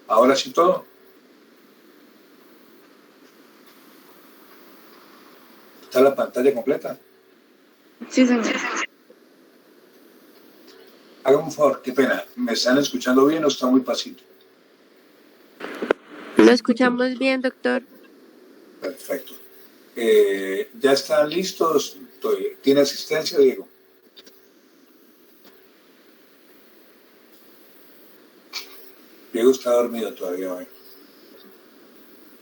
Ahora sí todo. ¿Está la pantalla completa? Sí, señor. Hágame un favor, qué pena. ¿Me están escuchando bien o está muy pasito? Lo escuchamos bien, doctor. Perfecto. ¿Ya están listos? ¿Tiene asistencia, Diego? Diego está dormido todavía hoy.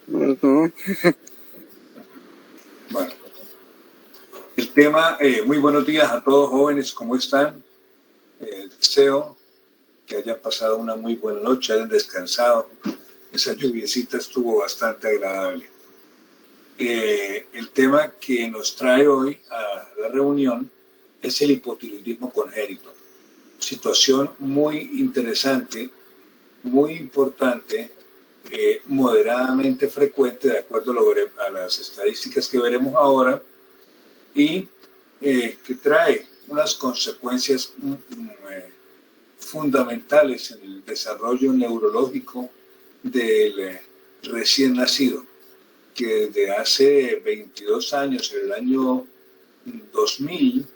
No. Bueno, el tema, muy buenos días a todos jóvenes, ¿cómo están? Deseo que hayan pasado una muy buena noche, hayan descansado. Esa lluviecita estuvo bastante agradable. El tema que nos trae hoy a la reunión es el hipotiroidismo congénito. Situación muy interesante, muy importante, moderadamente frecuente de acuerdo a las estadísticas que veremos ahora y que trae unas consecuencias fundamentales en el desarrollo neurológico del recién nacido, que desde hace 22 años, en el año 2000,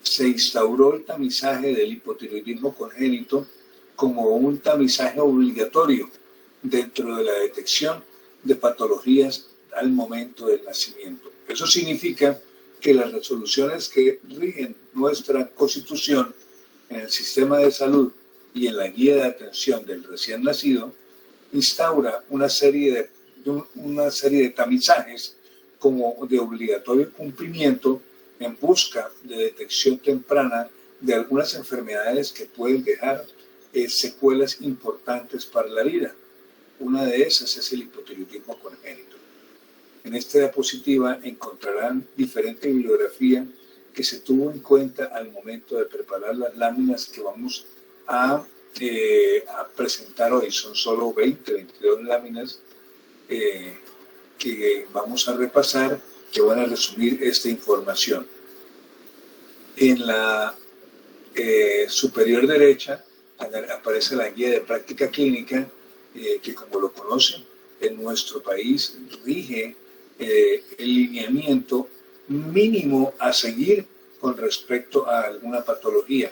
se instauró el tamizaje del hipotiroidismo congénito como un tamizaje obligatorio dentro de la detección de patologías al momento del nacimiento. Eso significa que las resoluciones que rigen nuestra Constitución en el sistema de salud y en la guía de atención del recién nacido instaura una serie de tamizajes como de obligatorio cumplimiento en busca de detección temprana de algunas enfermedades que pueden dejar secuelas importantes para la vida. Una de esas es el hipotiroidismo congénito. En esta diapositiva encontrarán diferente bibliografía que se tuvo en cuenta al momento de preparar las láminas que vamos a presentar hoy. Son solo 22 láminas que vamos a repasar, que van a resumir esta información. En la superior derecha aparece la guía de práctica clínica que, como lo conocen, en nuestro país rige el lineamiento mínimo a seguir con respecto a alguna patología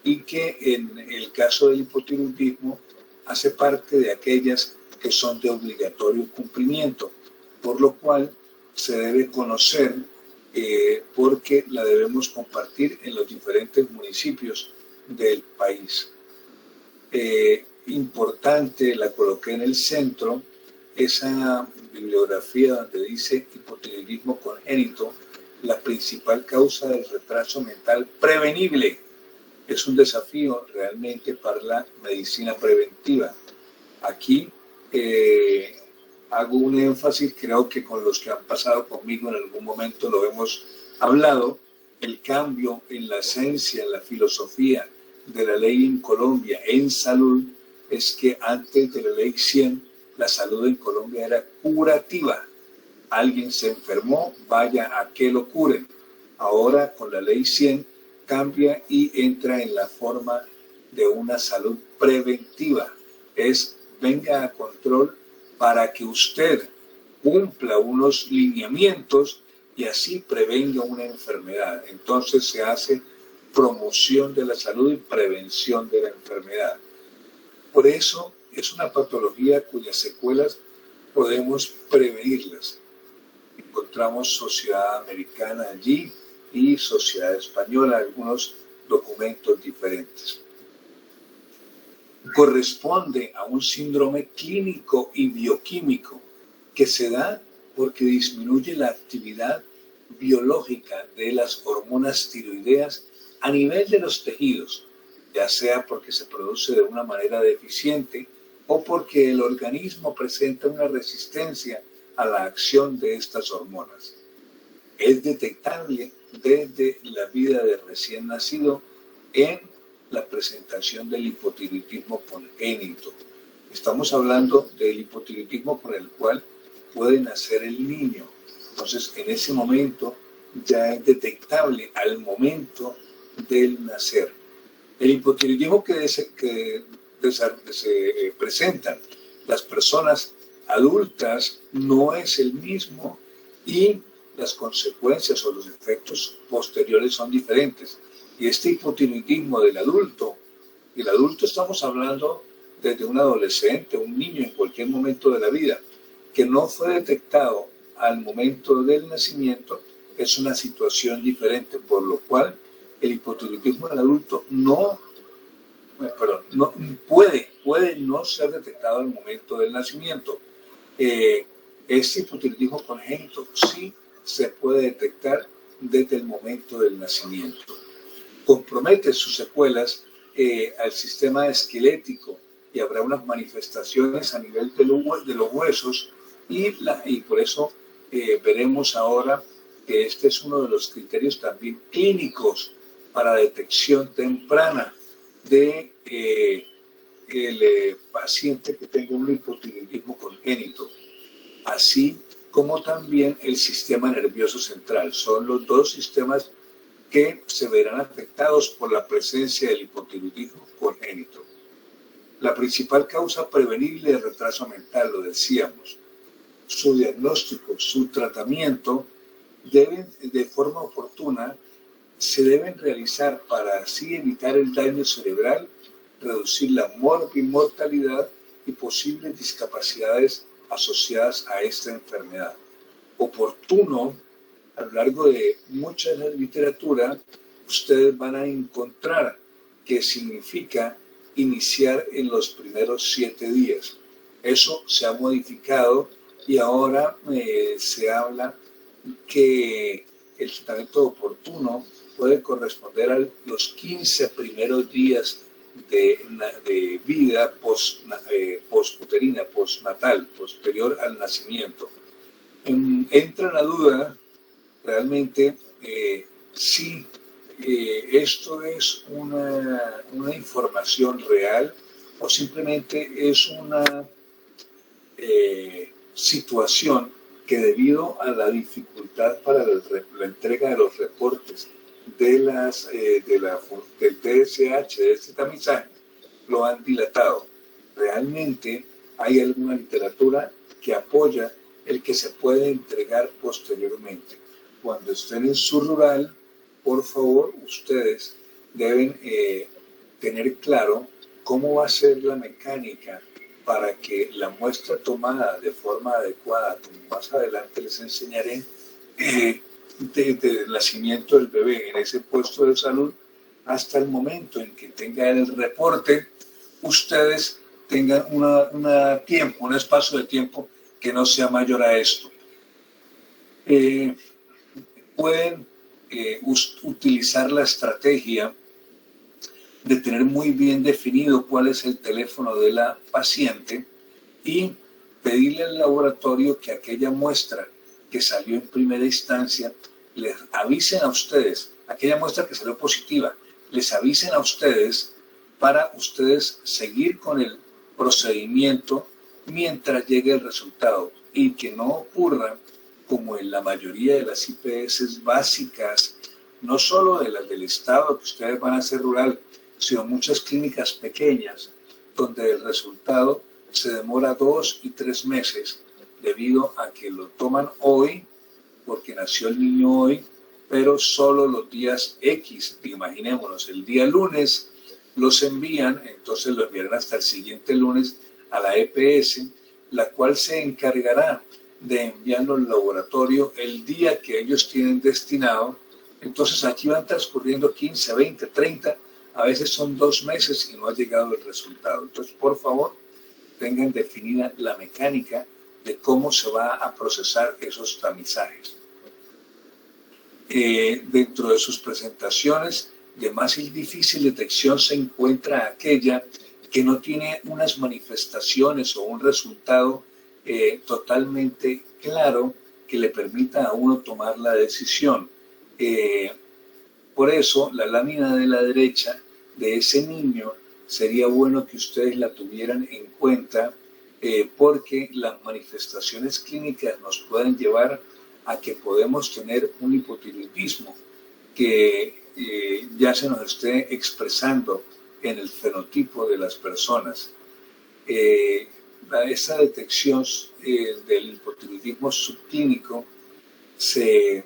y que en el caso del hipotiroidismo hace parte de aquellas que son de obligatorio cumplimiento, por lo cual se debe conocer porque la debemos compartir en los diferentes municipios del país. Importante, la coloqué en el centro, esa bibliografía donde dice hipotiroidismo congénito, la principal causa del retraso mental prevenible. Es un desafío realmente para la medicina preventiva. Aquí hago un énfasis, creo que con los que han pasado conmigo en algún momento lo hemos hablado, el cambio en la esencia, en la filosofía de la ley en Colombia en salud es que antes de la ley 100 la salud en Colombia era curativa. Alguien se enfermó, vaya a que lo curen. Ahora con la ley 100 cambia y entra en la forma de una salud preventiva. Es venga a control para que usted cumpla unos lineamientos y así prevenga una enfermedad. Entonces se hace promoción de la salud y prevención de la enfermedad. Por eso es una patología cuyas secuelas podemos prevenirlas. Encontramos sociedad americana allí y sociedad española, algunos documentos diferentes. Corresponde a un síndrome clínico y bioquímico que se da porque disminuye la actividad biológica de las hormonas tiroideas a nivel de los tejidos, ya sea porque se produce de una manera deficiente o porque el organismo presenta una resistencia a la acción de estas hormonas. Es detectable desde la vida del recién nacido en la presentación del hipotiroidismo congénito. Estamos hablando del hipotiroidismo con el cual puede nacer el niño. Entonces, en ese momento ya es detectable al momento del nacer. El hipotiroidismo que se presentan las personas adultas no es el mismo y las consecuencias o los efectos posteriores son diferentes. Y este hipotiroidismo del adulto, el adulto estamos hablando desde un adolescente, un niño en cualquier momento de la vida, que no fue detectado al momento del nacimiento, es una situación diferente, por lo cual el hipotiroidismo del adulto no puede no ser detectado al momento del nacimiento. Este hipotiroidismo congénito sí se puede detectar desde el momento del nacimiento. Compromete sus secuelas al sistema esquelético y habrá unas manifestaciones a nivel de los huesos y por eso veremos ahora que este es uno de los criterios también clínicos para detección temprana de el paciente que tenga un hipotiroidismo congénito, así como también el sistema nervioso central. Son los dos sistemas que se verán afectados por la presencia del hipotiroidismo congénito. La principal causa prevenible de retraso mental, lo decíamos, su diagnóstico, su tratamiento deben de forma oportuna se deben realizar para así evitar el daño cerebral, reducir la mortalidad y posibles discapacidades asociadas a esta enfermedad. Oportuno, a lo largo de mucha de la literatura, ustedes van a encontrar que significa iniciar en los primeros 7 días. Eso se ha modificado y ahora se habla que el tratamiento oportuno puede corresponder a los 15 primeros días de vida postuterina, postnatal, posterior al nacimiento. Entra en la duda realmente si esto es una información real o simplemente es una situación que debido a la dificultad para la entrega de los reportes del TSH, de este tamizaje, lo han dilatado. Realmente hay alguna literatura que apoya el que se puede entregar posteriormente. Cuando estén en su rural, por favor, ustedes deben tener claro cómo va a ser la mecánica para que la muestra tomada de forma adecuada, como más adelante les enseñaré, desde el nacimiento del bebé en ese puesto de salud hasta el momento en que tenga el reporte, ustedes tengan un espacio de tiempo que no sea mayor a esto. Pueden utilizar la estrategia de tener muy bien definido cuál es el teléfono de la paciente y pedirle al laboratorio que aquella muestra que salió en primera instancia les avisen a ustedes, aquella muestra que salió positiva, les avisen a ustedes para ustedes seguir con el procedimiento mientras llegue el resultado y que no ocurra como en la mayoría de las IPS básicas, no solo de las del estado que ustedes van a hacer rural, sino muchas clínicas pequeñas donde el resultado se demora 2 y 3 meses debido a que lo toman hoy porque nació el niño hoy, pero solo los días X, imaginémonos, el día lunes los envían, entonces lo enviarán hasta el siguiente lunes a la EPS, la cual se encargará de enviarlo al laboratorio el día que ellos tienen destinado. Entonces aquí van transcurriendo 15, 20, 30, a veces son 2 meses y no ha llegado el resultado. Entonces, por favor, tengan definida la mecánica de cómo se va a procesar esos tamizajes. Dentro de sus presentaciones de más difícil detección se encuentra aquella que no tiene unas manifestaciones o un resultado totalmente claro que le permita a uno tomar la decisión. Por eso la lámina de la derecha de ese niño sería bueno que ustedes la tuvieran en cuenta porque las manifestaciones clínicas nos pueden llevar a que podemos tener un hipotiroidismo que ya se nos esté expresando en el fenotipo de las personas. esta detección del hipotiroidismo subclínico se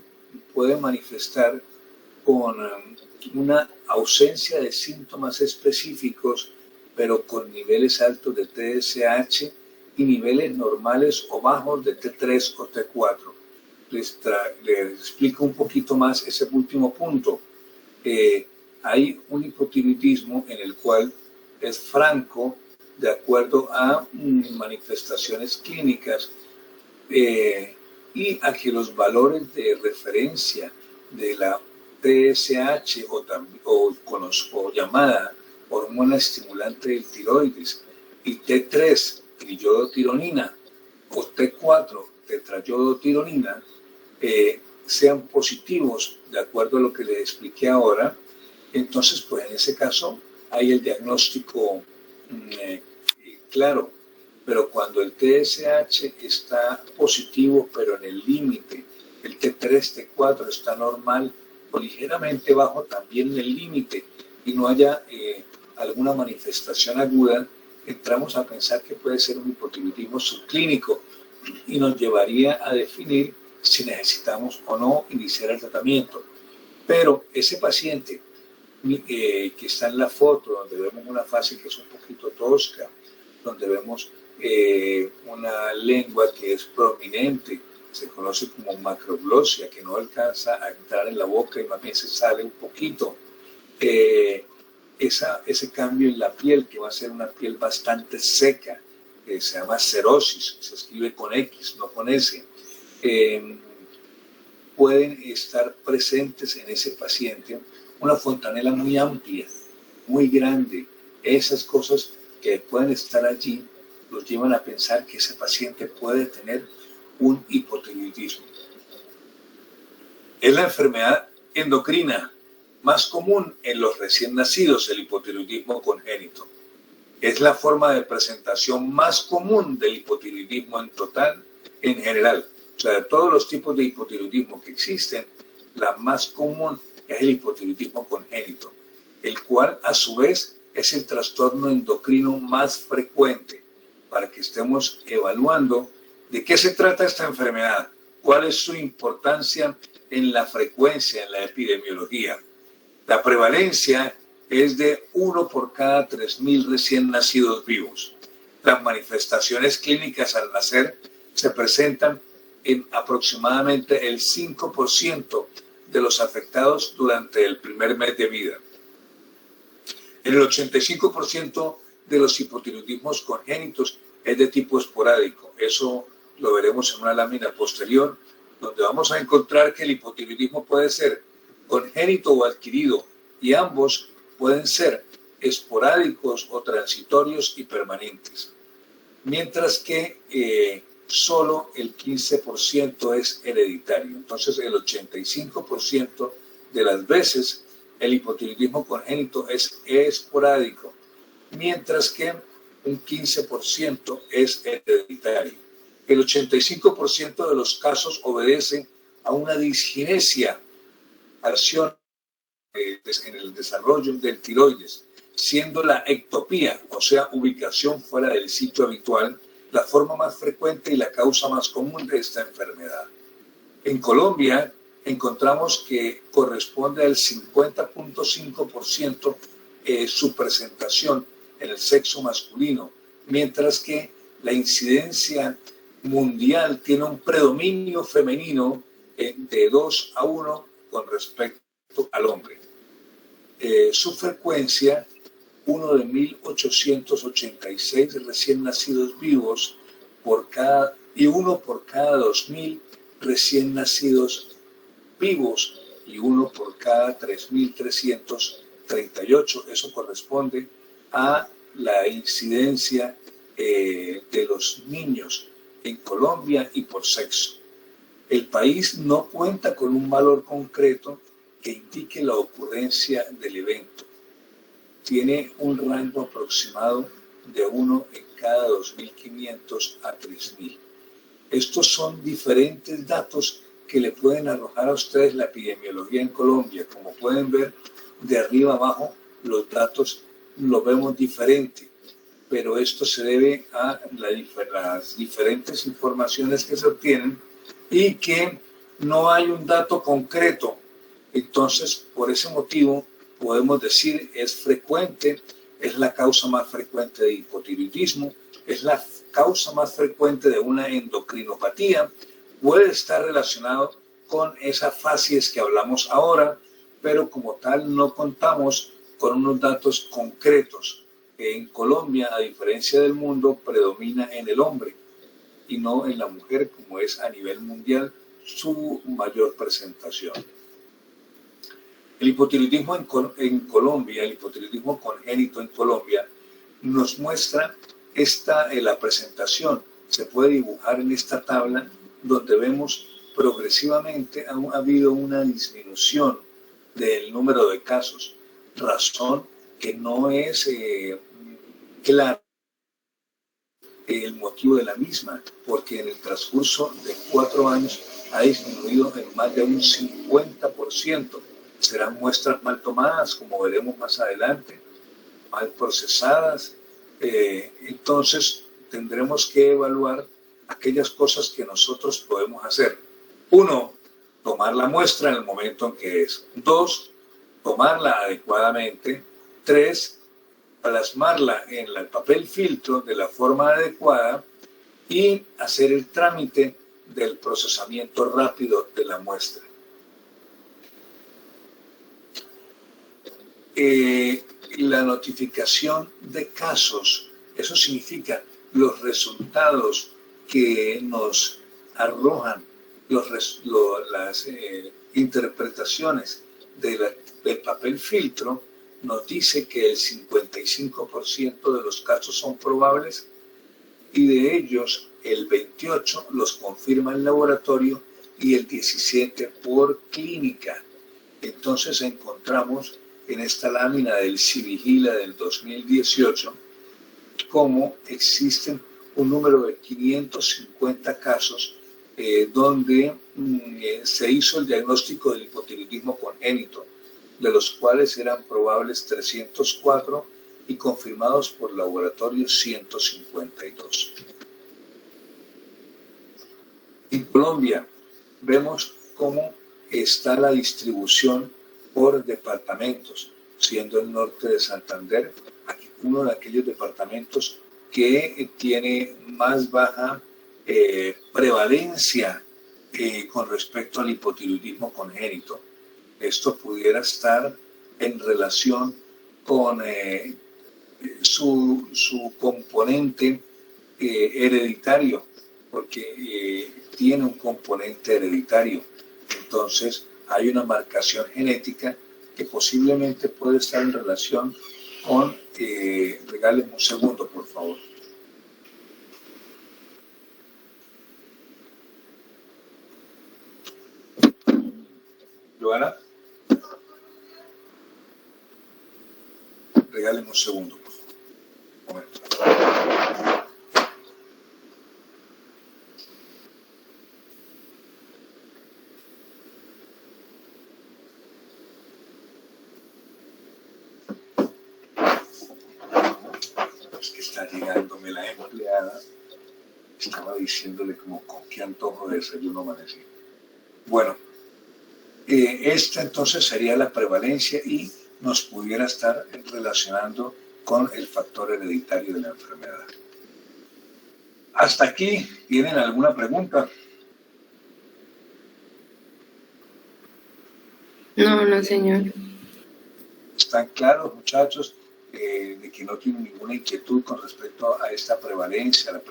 puede manifestar con una ausencia de síntomas específicos, pero con niveles altos de TSH y niveles normales o bajos de T3 o T4. Les explico un poquito más ese último punto. Hay un hipotiroidismo en el cual es franco de acuerdo a manifestaciones clínicas y a que los valores de referencia de la TSH o llamada hormona estimulante del tiroides y T3, triiodotironina, o T4, tetrayodotironina, sean positivos de acuerdo a lo que les expliqué ahora. Entonces, pues en ese caso hay el diagnóstico claro. Pero cuando el TSH está positivo, pero en el límite, el T3, T4 está normal o ligeramente bajo también en el límite y no haya alguna manifestación aguda, entramos a pensar que puede ser un hipotiroidismo subclínico y nos llevaría a definir si necesitamos o no iniciar el tratamiento. Pero ese paciente que está en la foto, donde vemos una fase que es un poquito tosca, donde vemos una lengua que es prominente, se conoce como macroglosia, que no alcanza a entrar en la boca y más bien se sale un poquito. Ese cambio en la piel, que va a ser una piel bastante seca, se llama cerosis, se escribe con X, no con S, pueden estar presentes en ese paciente una fontanela muy amplia, muy grande. Esas cosas que pueden estar allí los llevan a pensar que ese paciente puede tener un hipotiroidismo. Es la enfermedad endocrina más común en los recién nacidos, el hipotiroidismo congénito. Es la forma de presentación más común del hipotiroidismo en total, en general. O sea, de todos los tipos de hipotiroidismo que existen, la más común es el hipotiroidismo congénito, el cual a su vez es el trastorno endocrino más frecuente, para que estemos evaluando de qué se trata esta enfermedad, cuál es su importancia en la frecuencia, en la epidemiología. La prevalencia es de 1 por cada 3.000 recién nacidos vivos. Las manifestaciones clínicas al nacer se presentan en aproximadamente el 5% de los afectados durante el primer mes de vida. El 85% de los hipotiroidismos congénitos es de tipo esporádico. Eso lo veremos en una lámina posterior, donde vamos a encontrar que el hipotiroidismo puede ser congénito o adquirido, y ambos pueden ser esporádicos o transitorios y permanentes. Mientras que solo el 15% es hereditario. Entonces, el 85% de las veces el hipotiroidismo congénito es esporádico, mientras que un 15% es hereditario. El 85% de los casos obedece a una disginesia, acción en el desarrollo del tiroides, siendo la ectopía, o sea, ubicación fuera del sitio habitual, la forma más frecuente y la causa más común de esta enfermedad. En Colombia encontramos que corresponde al 50.5% su presentación en el sexo masculino, mientras que la incidencia mundial tiene un predominio femenino de 2 a 1 con respecto al hombre. Su frecuencia, 1 de 1.886 recién nacidos vivos y 1 por cada 2.000 recién nacidos vivos y 1 por cada 3.338. Eso corresponde a la incidencia de los niños en Colombia y por sexo. El país no cuenta con un valor concreto que indique la ocurrencia del evento. Tiene un rango aproximado de 1 en cada 2.500 a 3.000. Estos son diferentes datos que le pueden arrojar a ustedes la epidemiología en Colombia. Como pueden ver, de arriba abajo los datos los vemos diferentes. pero esto se debe a las diferentes informaciones que se obtienen y que no hay un dato concreto. Entonces, por ese motivo, podemos decir es frecuente, es la causa más frecuente de hipotiroidismo, es la causa más frecuente de una endocrinopatía, puede estar relacionado con esas facies que hablamos ahora, pero como tal no contamos con unos datos concretos. En Colombia, a diferencia del mundo, predomina en el hombre y no en la mujer, como es a nivel mundial su mayor presentación. El hipotiroidismo en Colombia, el hipotiroidismo congénito en Colombia, nos muestra la presentación. Se puede dibujar en esta tabla donde vemos progresivamente ha habido una disminución del número de casos, razón que no es clara el motivo de la misma, porque en el transcurso de 4 años ha disminuido en más de un 50%. Serán muestras mal tomadas, como veremos más adelante, mal procesadas. Entonces tendremos que evaluar aquellas cosas que nosotros podemos hacer. 1, tomar la muestra en el momento en que es. 2, tomarla adecuadamente. 3, plasmarla en el papel filtro de la forma adecuada y hacer el trámite del procesamiento rápido de la muestra. La notificación de casos, eso significa los resultados que nos arrojan las interpretaciones del papel filtro, nos dice que el 55% de los casos son probables y de ellos el 28% los confirma el laboratorio y el 17% por clínica. Entonces encontramos en esta lámina del Civigila del 2018 cómo existen un número de 550 casos donde se hizo el diagnóstico del hipotiroidismo congénito, de los cuales eran probables 304 y confirmados por laboratorio 152. En Colombia vemos cómo está la distribución por departamentos, siendo el norte de Santander uno de aquellos departamentos que tiene más baja prevalencia con respecto al hipotiroidismo congénito. Esto pudiera estar en relación con su componente hereditario, porque tiene un componente hereditario. Entonces, hay una marcación genética que posiblemente puede estar en relación con, regálenme un segundo, por favor. Joana, regálenme un segundo, por favor. Un momento. Está llegándome la empleada, estaba diciéndole como con qué antojo de desayuno amanecí. Bueno, esta entonces sería la prevalencia y nos pudiera estar relacionando con el factor hereditario de la enfermedad. ¿Hasta aquí tienen alguna pregunta? No, señor. ¿Están claros, muchachos? De que no tienen ninguna inquietud con respecto a esta prevalencia, a la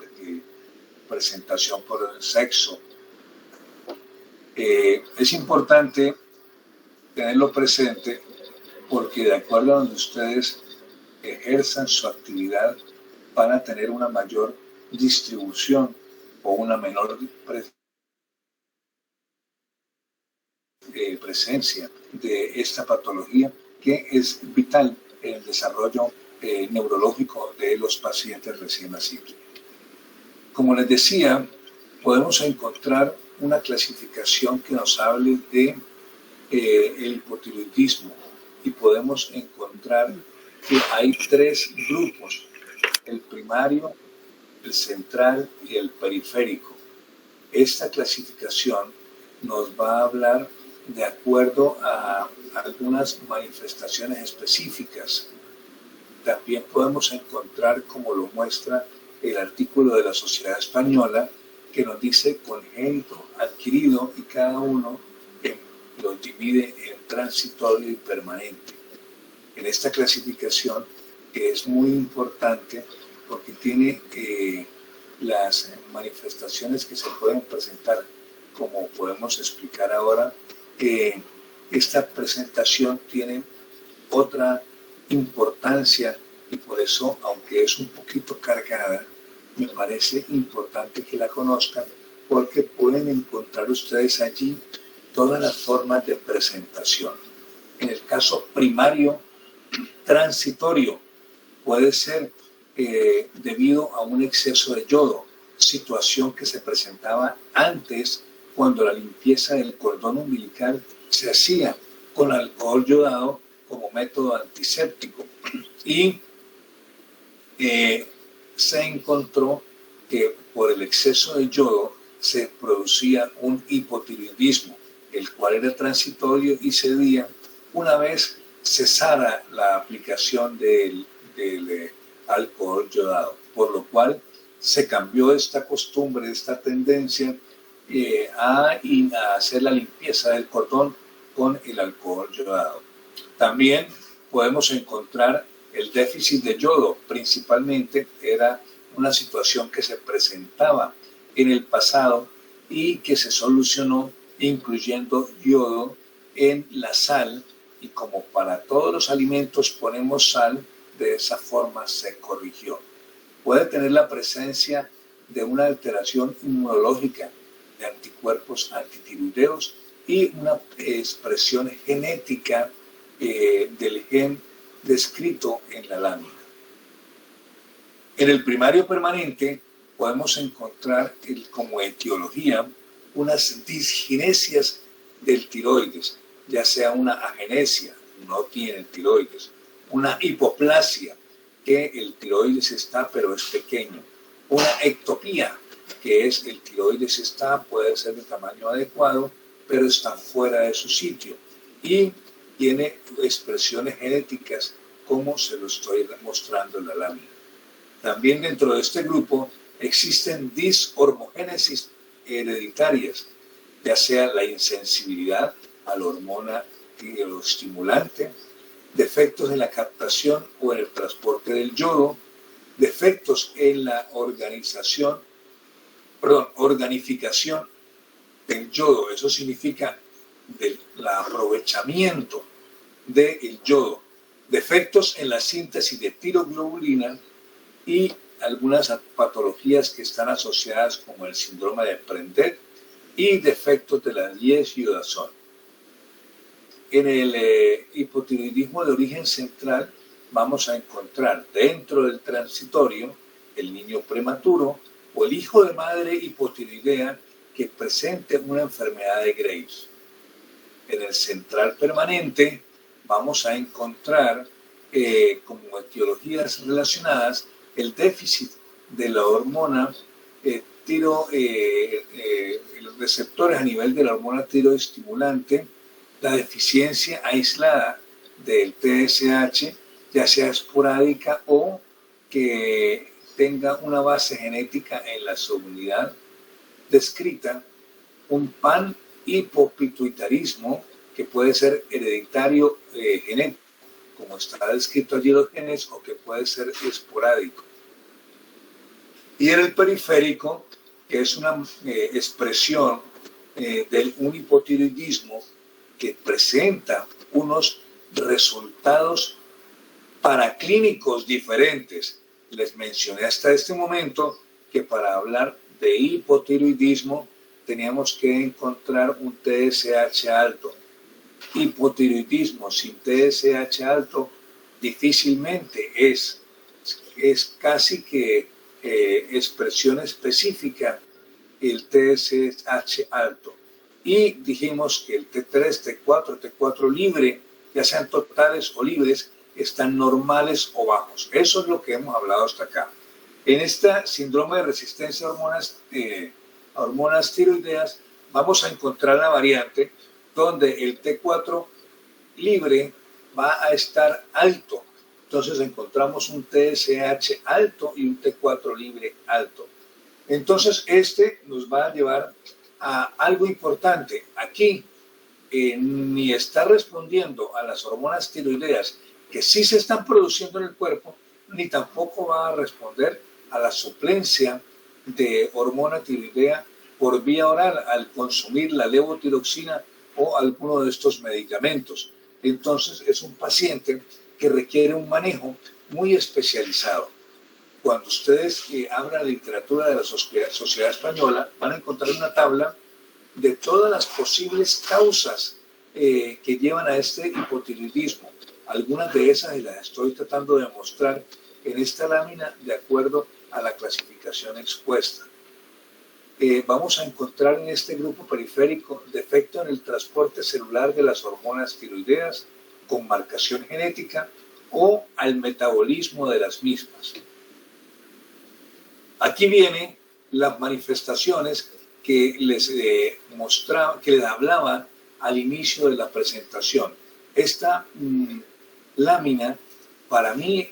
presentación por el sexo. Es importante tenerlo presente porque de acuerdo a donde ustedes ejerzan su actividad van a tener una mayor distribución o una menor presencia de esta patología que es vital en el desarrollo neurológico de los pacientes recién nacidos. Como les decía, podemos encontrar una clasificación que nos hable de el hipotiroidismo y podemos encontrar que hay 3 grupos. el primario, el central y el periférico. Esta clasificación nos va a hablar de acuerdo a algunas manifestaciones específicas. También podemos encontrar, como lo muestra el artículo de la Sociedad Española, que nos dice congénito, adquirido, y cada uno lo divide en transitorio y permanente. En esta clasificación, que es muy importante porque tiene las manifestaciones que se pueden presentar, como podemos explicar ahora, esta presentación tiene otra importancia y por eso, aunque es un poquito cargada, me parece importante que la conozcan porque pueden encontrar ustedes allí todas las formas de presentación. En el caso primario, transitorio, puede ser debido a un exceso de yodo, situación que se presentaba antes cuando la limpieza del cordón umbilical se hacía con alcohol yodado como método antiséptico y se encontró que por el exceso de yodo se producía un hipotiroidismo, el cual era transitorio y cedía una vez cesara la aplicación del alcohol yodado, por lo cual se cambió esta costumbre, esta tendencia a hacer la limpieza del cordón con el alcohol yodado. También podemos encontrar el déficit de yodo, principalmente era una situación que se presentaba en el pasado y que se solucionó incluyendo yodo en la sal, y como para todos los alimentos ponemos sal, de esa forma se corrigió. Puede tener la presencia de una alteración inmunológica de anticuerpos antitiroideos y una expresión genética del gen descrito en la lámina. En el primario permanente podemos encontrar como etiología unas disginesias del tiroides, ya sea una agenesia, no tiene tiroides, una hipoplasia, que el tiroides está pero es pequeño, una ectopía, que es el tiroides está, puede ser de tamaño adecuado, pero está fuera de su sitio, y tiene expresiones genéticas como se lo estoy mostrando en la lámina. También dentro de este grupo existen dishormogénesis hereditarias, ya sea la insensibilidad a la hormona tiroestimulante, defectos en la captación o en el transporte del yodo, defectos en la organificación del yodo, eso significa del aprovechamiento del yodo, defectos en la síntesis de tiroglobulina y algunas patologías que están asociadas como el síndrome de Prendet y defectos de la dieziodación. En el hipotiroidismo de origen central vamos a encontrar dentro del transitorio el niño prematuro o el hijo de madre hipotiroidea que presente una enfermedad de Graves. En el central permanente vamos a encontrar como etiologías relacionadas el déficit de la hormona los receptores a nivel de la hormona tiroestimulante, la deficiencia aislada del TSH, ya sea esporádica o que tenga una base genética en la subunidad descrita, un panhipopituitarismo que puede ser hereditario genético, como está descrito allí los genes, o que puede ser esporádico. Y en el periférico, que es una expresión de un hipotiroidismo que presenta unos resultados paraclínicos diferentes. Les mencioné hasta este momento que para hablar de hipotiroidismo teníamos que encontrar un TSH alto. Hipotiroidismo sin TSH alto difícilmente es casi que expresión específica el TSH alto. Y dijimos que el T3, T4, T4 libre, ya sean totales o libres, están normales o bajos. Eso es lo que hemos hablado hasta acá. En esta síndrome de resistencia a hormonas tiroideas vamos a encontrar la variante donde el T4 libre va a estar alto. Entonces encontramos un TSH alto y un T4 libre alto. Entonces este nos va a llevar a algo importante. Aquí ni está respondiendo a las hormonas tiroideas que sí se están produciendo en el cuerpo, ni tampoco va a responder a la suplencia de hormona tiroidea por vía oral al consumir la levotiroxina o alguno de estos medicamentos. Entonces es un paciente que requiere un manejo muy especializado. Cuando ustedes abran la literatura de la Sociedad Española, van a encontrar una tabla de todas las posibles causas que llevan a este hipotiroidismo. Algunas de esas las estoy tratando de mostrar en esta lámina de acuerdo a la clasificación expuesta. Vamos a encontrar en este grupo periférico defecto en el transporte celular de las hormonas tiroideas con marcación genética o al metabolismo de las mismas. Aquí vienen las manifestaciones que les mostraba, que les hablaba al inicio de la presentación. Esta lámina, para mí,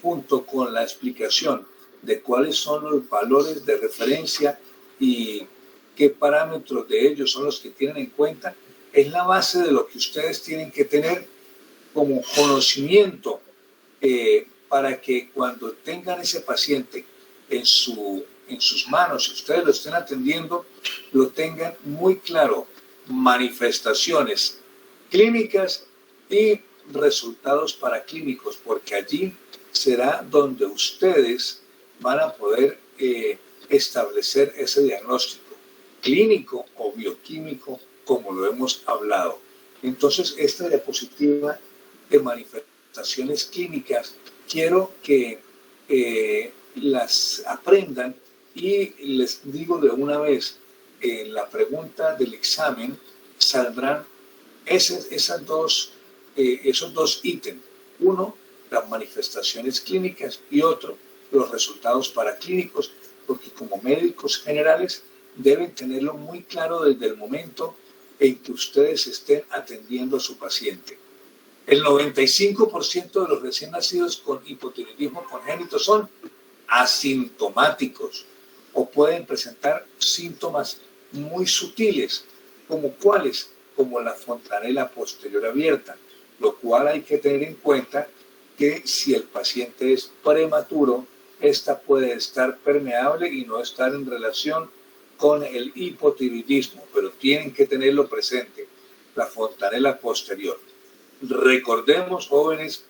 junto con la explicación de cuáles son los valores de referencia y qué parámetros de ellos son los que tienen en cuenta, es la base de lo que ustedes tienen que tener como conocimiento para que cuando tengan ese paciente en sus manos, si ustedes lo estén atendiendo, lo tengan muy claro, manifestaciones clínicas y resultados paraclínicos, porque allí será donde ustedes van a poder establecer ese diagnóstico clínico o bioquímico, como lo hemos hablado. Entonces, esta diapositiva de manifestaciones clínicas, quiero que las aprendan y les digo de una vez, en la pregunta del examen saldrán esos dos ítems. Uno, las manifestaciones clínicas y otro, los resultados paraclínicos, porque como médicos generales deben tenerlo muy claro desde el momento en que ustedes estén atendiendo a su paciente. El 95% de los recién nacidos con hipotiroidismo congénito son asintomáticos o pueden presentar síntomas muy sutiles, como cuáles, como la fontanela posterior abierta, lo cual hay que tener en cuenta que si el paciente es prematuro, esta puede estar permeable y no estar en relación con el hipotiroidismo, pero tienen que tenerlo presente, la fontanela posterior. Recordemos, jóvenes,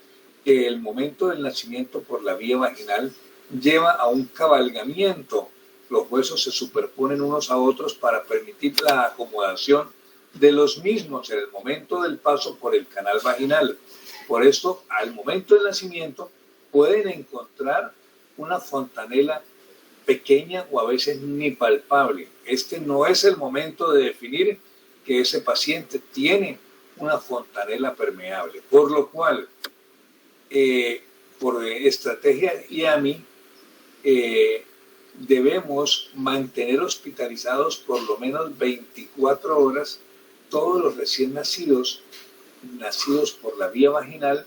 que el momento del nacimiento por la vía vaginal lleva a un cabalgamiento. Los huesos se superponen unos a otros para permitir la acomodación de los mismos en el momento del paso por el canal vaginal. Por esto, al momento del nacimiento, pueden encontrar una fontanela pequeña o a veces ni palpable. Este no es el momento de definir que ese paciente tiene una fontanela permeable, por lo cual, por estrategia IAMI, debemos mantener hospitalizados por lo menos 24 horas todos los recién nacidos por la vía vaginal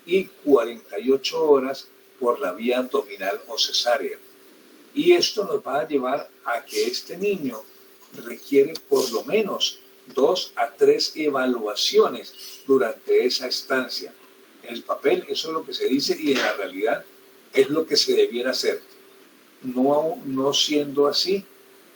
y 48 horas por la vía abdominal o cesárea. Y esto nos va a llevar a que este niño requiere por lo menos 2 a 3 evaluaciones durante esa estancia. En el papel eso es lo que se dice y en la realidad es lo que se debiera hacer. No siendo así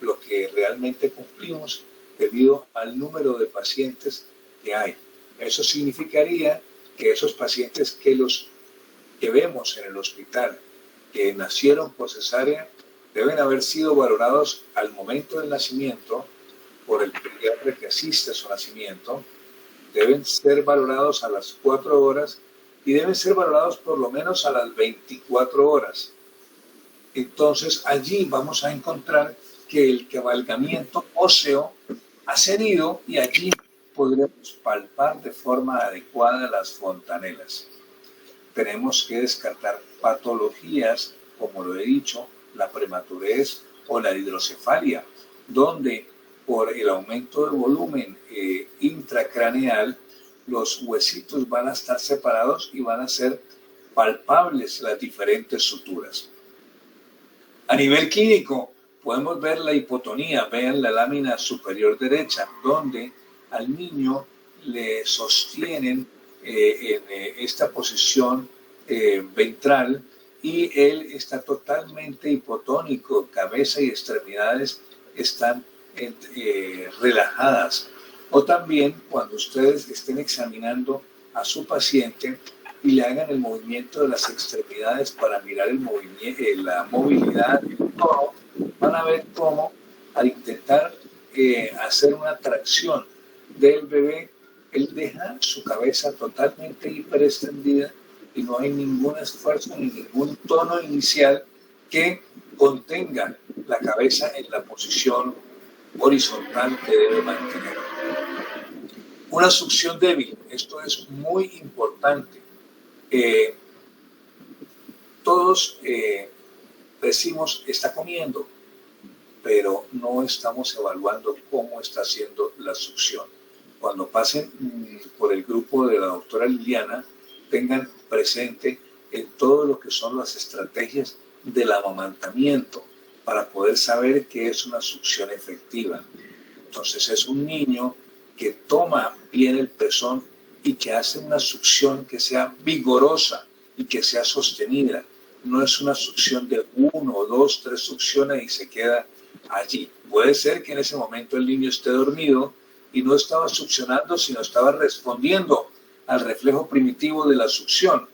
lo que realmente cumplimos debido al número de pacientes que hay. Eso significaría que esos pacientes que vemos en el hospital, que nacieron por cesárea, deben haber sido valorados al momento del nacimiento por el pediatra que asiste a su nacimiento, deben ser valorados a las 4 horas y deben ser valorados por lo menos a las 24 horas. Entonces allí vamos a encontrar que el cabalgamiento óseo ha cedido y allí podremos palpar de forma adecuada las fontanelas. tenemos que descartar patologías, como lo he dicho, la prematurez o la hidrocefalia, donde por el aumento de volumen intracraneal, los huesitos van a estar separados y van a ser palpables las diferentes suturas. A nivel clínico, podemos ver la hipotonía, vean la lámina superior derecha, donde al niño le sostienen en esta posición ventral y él está totalmente hipotónico, cabeza y extremidades están relajadas. O también cuando ustedes estén examinando a su paciente y le hagan el movimiento de las extremidades para mirar el movimiento, la movilidad, todo, van a ver cómo al intentar hacer una tracción del bebé, él deja su cabeza totalmente hiperextendida y no hay ningún esfuerzo ni ningún tono inicial que contenga la cabeza en la posición horizontal que debe mantener. Una succión débil, esto es muy importante. Todos decimos está comiendo, pero no estamos evaluando cómo está haciendo la succión. Cuando pasen por el grupo de la doctora Liliana, tengan presente en todo lo que son las estrategias del amamantamiento para poder saber qué es una succión efectiva. Entonces es un niño que toma bien el pezón y que hace una succión que sea vigorosa y que sea sostenida. No es una succión de 1, 2, 3 succiones y se queda allí. Puede ser que en ese momento el niño esté dormido y no estaba succionando, sino estaba respondiendo al reflejo primitivo de la succión.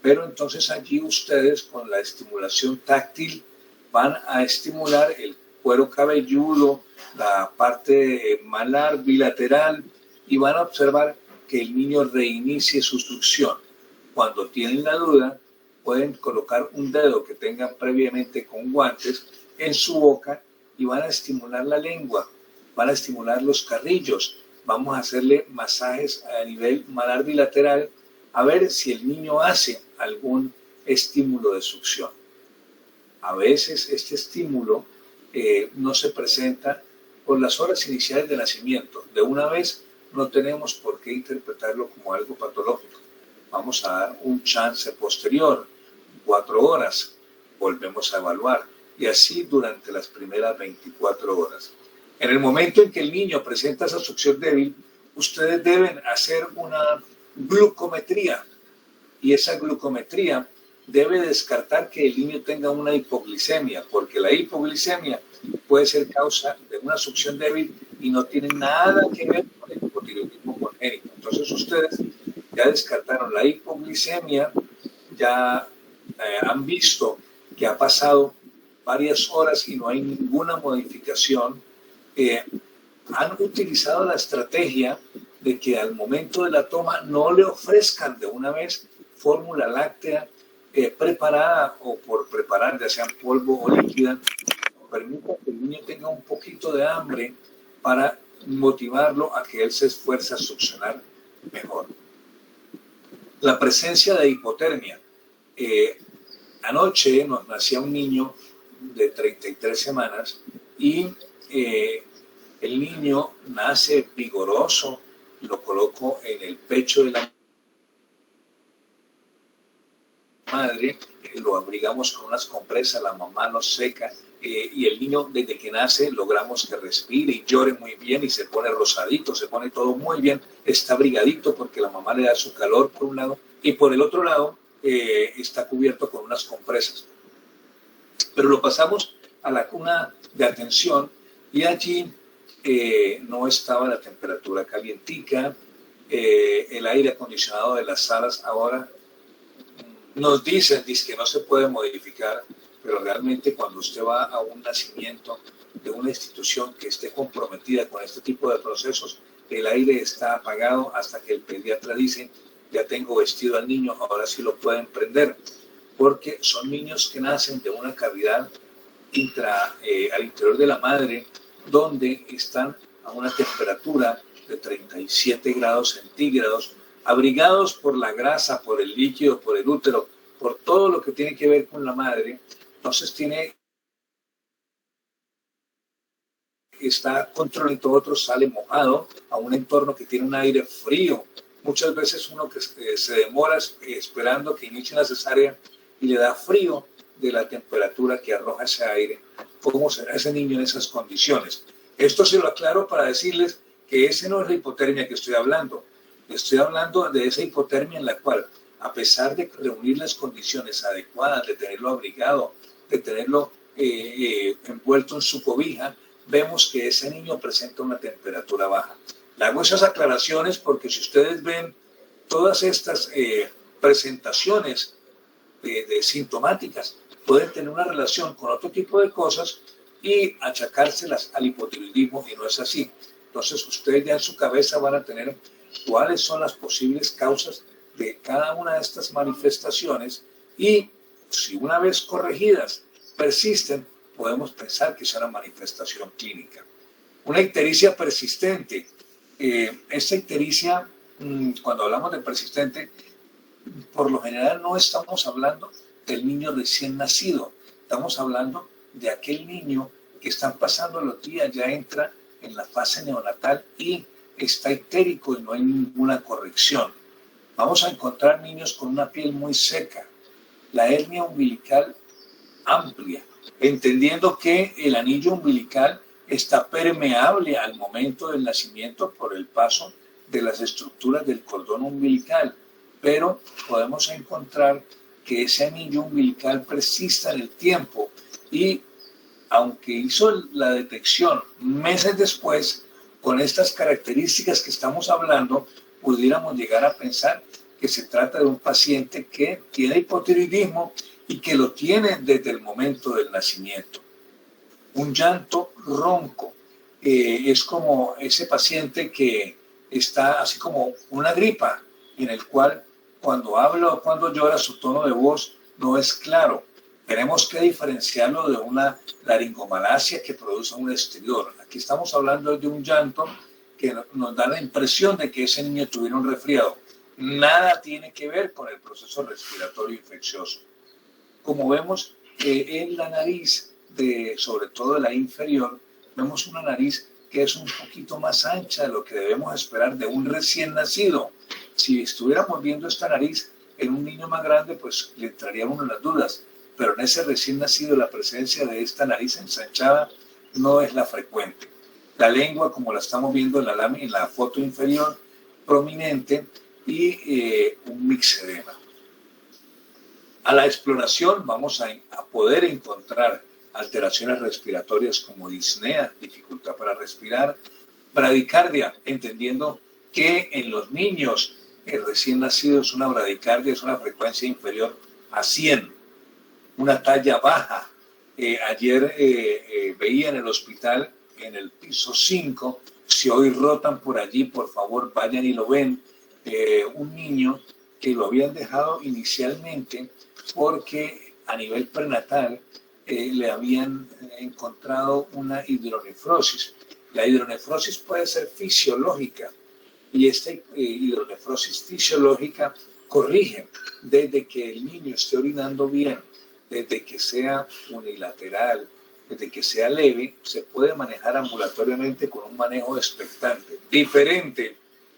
Pero entonces allí ustedes con la estimulación táctil van a estimular el cuero cabelludo, la parte malar bilateral y van a observar que el niño reinicie su succión. Cuando tienen la duda, pueden colocar un dedo que tengan previamente con guantes en su boca y van a estimular la lengua, van a estimular los carrillos, vamos a hacerle masajes a nivel malar bilateral a ver si el niño hace algún estímulo de succión. A veces este estímulo no se presenta por las horas iniciales de nacimiento. De una vez no tenemos por qué interpretarlo como algo patológico. Vamos a dar un chance posterior, 4 horas, volvemos a evaluar y así durante las primeras 24 horas. En el momento en que el niño presenta esa succión débil, ustedes deben hacer una glucometría y esa glucometría debe descartar que el niño tenga una hipoglicemia, porque la hipoglicemia puede ser causa de una succión débil y no tiene nada que ver con el hipotiroidismo congénito. Entonces ustedes ya descartaron la hipoglicemia, ya han visto que ha pasado varias horas y no hay ninguna modificación. Han utilizado la estrategia de que al momento de la toma no le ofrezcan de una vez fórmula láctea preparada o por preparar, ya sea en polvo o líquida, permita que el niño tenga un poquito de hambre para motivarlo a que él se esfuerce a succionar mejor. La presencia de hipotermia. Anoche nos nacía un niño de 33 semanas y el niño nace vigoroso, lo coloco en el pecho de la madre, lo abrigamos con unas compresas, la mamá nos seca y el niño desde que nace logramos que respire y llore muy bien y se pone rosadito, se pone todo muy bien, está abrigadito porque la mamá le da su calor por un lado y por el otro lado está cubierto con unas compresas. Pero lo pasamos a la cuna de atención y allí no estaba la temperatura calientica, el aire acondicionado de las salas ahora nos dicen que no se puede modificar, pero realmente cuando usted va a un nacimiento de una institución que esté comprometida con este tipo de procesos, el aire está apagado hasta que el pediatra dice, ya tengo vestido al niño, ahora sí lo pueden prender, porque son niños que nacen de una cavidad al interior de la madre, donde están a una temperatura de 37 grados centígrados abrigados por la grasa, por el líquido, por el útero, por todo lo que tiene que ver con la madre. Entonces está controlado y todo otro sale mojado a un entorno que tiene un aire frío. Muchas veces uno que se demora esperando que inicie la cesárea y le da frío de la temperatura que arroja ese aire. ¿Cómo será ese niño en esas condiciones? Esto se lo aclaro para decirles que ese no es la hipotermia que estoy hablando. Estoy hablando de esa hipotermia en la cual, a pesar de reunir las condiciones adecuadas, de tenerlo abrigado, de tenerlo envuelto en su cobija, vemos que ese niño presenta una temperatura baja. Le hago esas aclaraciones porque si ustedes ven todas estas presentaciones de sintomáticas, pueden tener una relación con otro tipo de cosas y achacárselas al hipotiroidismo, y no es así. Entonces ustedes ya en su cabeza van a tener cuáles son las posibles causas de cada una de estas manifestaciones, y si una vez corregidas persisten, podemos pensar que es una manifestación clínica. Una ictericia persistente. Esta ictericia, cuando hablamos de persistente, por lo general no estamos hablando del niño recién nacido, estamos hablando de aquel niño que están pasando los días, ya entra en la fase neonatal y está ictérico y no hay ninguna corrección. Vamos a encontrar niños con una piel muy seca, la hernia umbilical amplia, entendiendo que el anillo umbilical está permeable al momento del nacimiento por el paso de las estructuras del cordón umbilical, pero podemos encontrar que ese anillo umbilical persista en el tiempo y, aunque hizo la detección meses después, con estas características que estamos hablando, pudiéramos llegar a pensar que se trata de un paciente que tiene hipotiroidismo y que lo tiene desde el momento del nacimiento. Un llanto ronco es como ese paciente que está así como una gripa, en el cual cuando habla o cuando llora su tono de voz no es claro. Tenemos que diferenciarlo de una laringomalacia que produce un exterior. Aquí estamos hablando de un llanto que nos da la impresión de que ese niño tuviera un resfriado. Nada tiene que ver con el proceso respiratorio infeccioso. Como vemos en la nariz, sobre todo de la inferior, vemos una nariz que es un poquito más ancha de lo que debemos esperar de un recién nacido. Si estuviéramos viendo esta nariz en un niño más grande, pues le entrarían uno las dudas. Pero en ese recién nacido la presencia de esta nariz ensanchada no es la frecuente. La lengua, como la estamos viendo en la foto inferior, prominente, y un mixedema. A la exploración vamos a poder encontrar alteraciones respiratorias como disnea, dificultad para respirar, bradicardia, entendiendo que en los niños recién nacidos una bradicardia es una frecuencia inferior a 100, una talla baja. Ayer veía en el hospital, en el piso 5, si hoy rotan por allí, por favor vayan y lo ven, un niño que lo habían dejado inicialmente porque a nivel prenatal le habían encontrado una hidronefrosis. La hidronefrosis puede ser fisiológica y esta hidronefrosis fisiológica corrige desde que el niño esté orinando bien, desde que sea unilateral, desde que sea leve, se puede manejar ambulatoriamente con un manejo expectante, diferente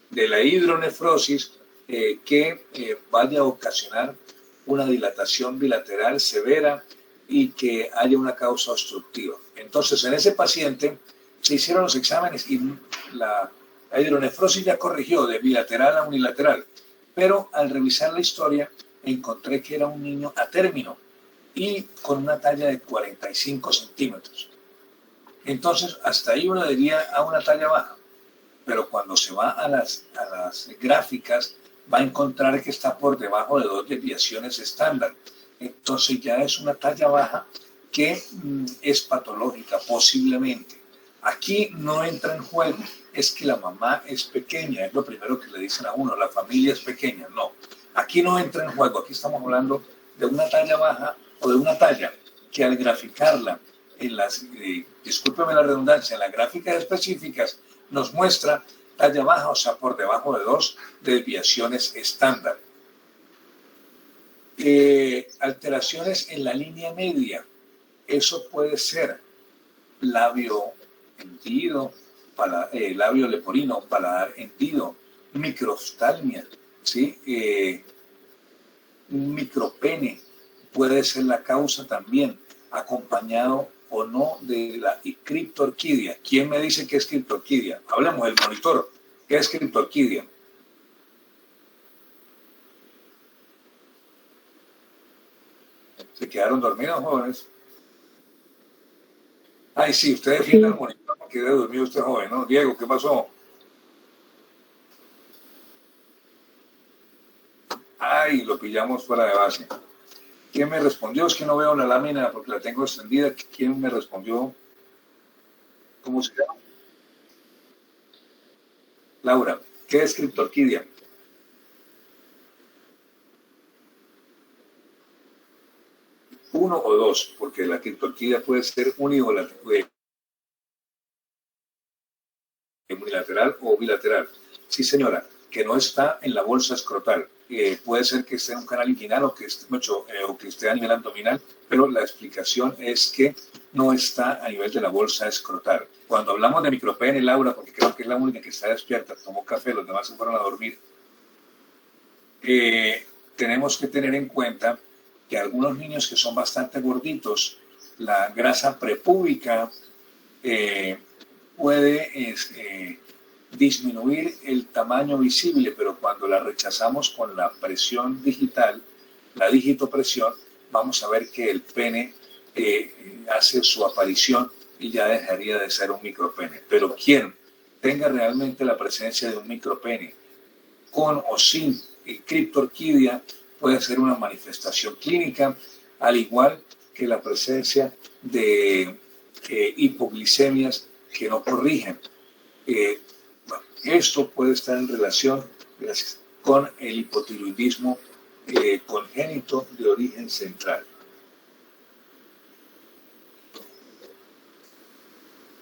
de la hidronefrosis que vaya a ocasionar una dilatación bilateral severa y que haya una causa obstructiva. Entonces, en ese paciente se hicieron los exámenes y la hidronefrosis ya corrigió de bilateral a unilateral, pero al revisar la historia encontré que era un niño a término y con una talla de 45 centímetros. Entonces, hasta ahí uno diría a una talla baja, pero cuando se va a las gráficas va a encontrar que está por debajo de 2 desviaciones estándar. Entonces ya es una talla baja que es patológica posiblemente. Aquí no entra en juego, es que la mamá es pequeña, es lo primero que le dicen a uno, la familia es pequeña. No, aquí no entra en juego, aquí estamos hablando de una talla baja o de una talla que al graficarla en las, discúlpeme la redundancia, en las gráficas específicas nos muestra talla baja, o sea, por debajo de 2 desviaciones estándar. Alteraciones en la línea media, eso puede ser labio hendido, labio leporino, paladar hendido, microftalmia, ¿sí? Un micropene puede ser la causa también, acompañado o no de la criptorquidia. ¿Quién me dice qué es criptorquidia? Hablemos del monitor. ¿Qué es criptorquidia? ¿Se quedaron dormidos, jóvenes? Ay, sí, usted defiende al monitor porque quedó dormido usted, joven, ¿no? Diego, ¿qué pasó? Ay, lo pillamos fuera de base. ¿Quién me respondió? Es que no veo la lámina porque la tengo extendida. ¿Quién me respondió? ¿Cómo se llama? Laura, ¿qué es criptorquidia? Uno o dos, porque la criptorquidia puede ser unilateral o bilateral. Sí, señora, que no está en la bolsa escrotal. Puede ser que esté en un canal inguinal o que esté a nivel abdominal, pero la explicación es que no está a nivel de la bolsa escrotal. Cuando hablamos de micropene, Laura, porque creo que es la única que está despierta, tomó café, los demás se fueron a dormir, tenemos que tener en cuenta que algunos niños que son bastante gorditos, la grasa prepúbica puede disminuir el tamaño visible, pero cuando la rechazamos con la presión digital, la digitopresión, vamos a ver que el pene hace su aparición y ya dejaría de ser un micropene. Pero quien tenga realmente la presencia de un micropene con o sin criptorquidia puede ser una manifestación clínica, al igual que la presencia de hipoglicemias que no corrigen. Esto puede estar en relación con el hipotiroidismo congénito de origen central.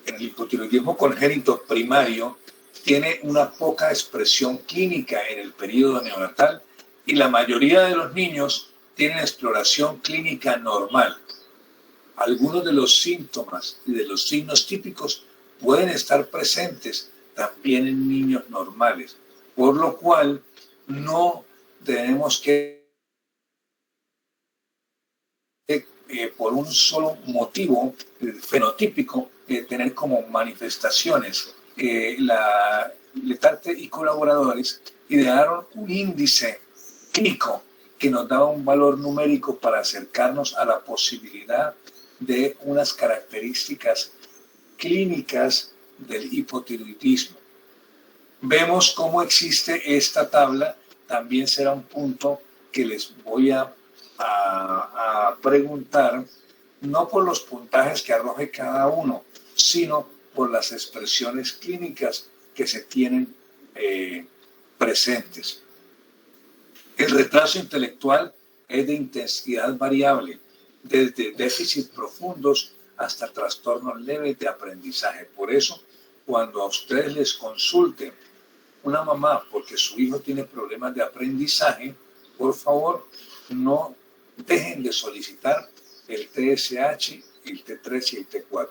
El hipotiroidismo congénito primario tiene una poca expresión clínica en el periodo neonatal y la mayoría de los niños tienen exploración clínica normal. Algunos de los síntomas y de los signos típicos pueden estar presentes también en niños normales, por lo cual no tenemos que, por un solo motivo fenotípico, tener como manifestaciones. La Letarte y colaboradores idearon un índice clínico que nos daba un valor numérico para acercarnos a la posibilidad de unas características clínicas del hipotiroidismo. Vemos cómo existe esta tabla, también será un punto que les voy a preguntar, no por los puntajes que arroje cada uno, sino por las expresiones clínicas que se tienen presentes. El retraso intelectual es de intensidad variable, desde déficits profundos hasta trastornos leves de aprendizaje. Por eso, cuando a ustedes les consulte una mamá porque su hijo tiene problemas de aprendizaje, por favor, no dejen de solicitar el TSH, el T3 y el T4.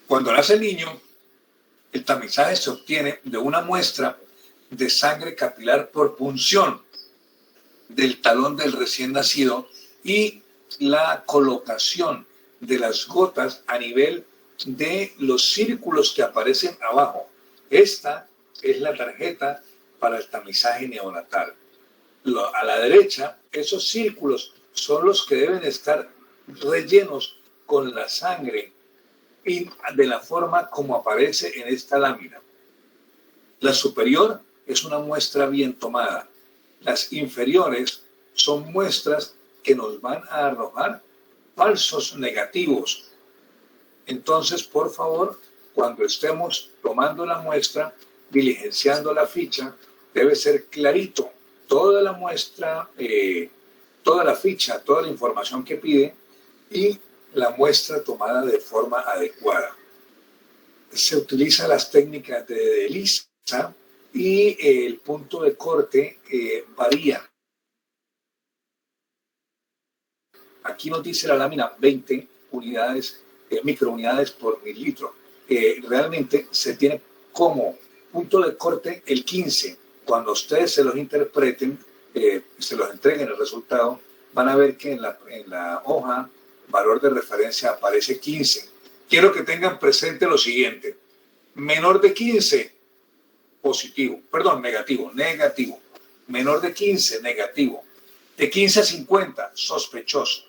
Cuando nace el niño, el tamizaje se obtiene de una muestra de sangre capilar por punción del talón del recién nacido y la colocación de las gotas a nivel de los círculos que aparecen abajo. Esta es la tarjeta para el tamizaje neonatal. A la derecha, esos círculos son los que deben estar rellenos con la sangre y de la forma como aparece en esta lámina. La superior es una muestra bien tomada. Las inferiores son muestras que nos van a arrojar falsos negativos. Entonces, por favor, cuando estemos tomando la muestra, diligenciando la ficha, debe ser clarito toda la muestra, toda la ficha, toda la información que pide y la muestra tomada de forma adecuada. Se utilizan las técnicas de ELISA y el punto de corte varía. Aquí nos dice la lámina 20 unidades, microunidades por mililitro. Realmente se tiene como punto de corte el 15. Cuando ustedes se los interpreten, se los entreguen el resultado, van a ver que en la hoja valor de referencia aparece 15. Quiero que tengan presente lo siguiente: menor de 15, positivo, perdón, negativo. Menor de 15, negativo. De 15 a 50, sospechoso.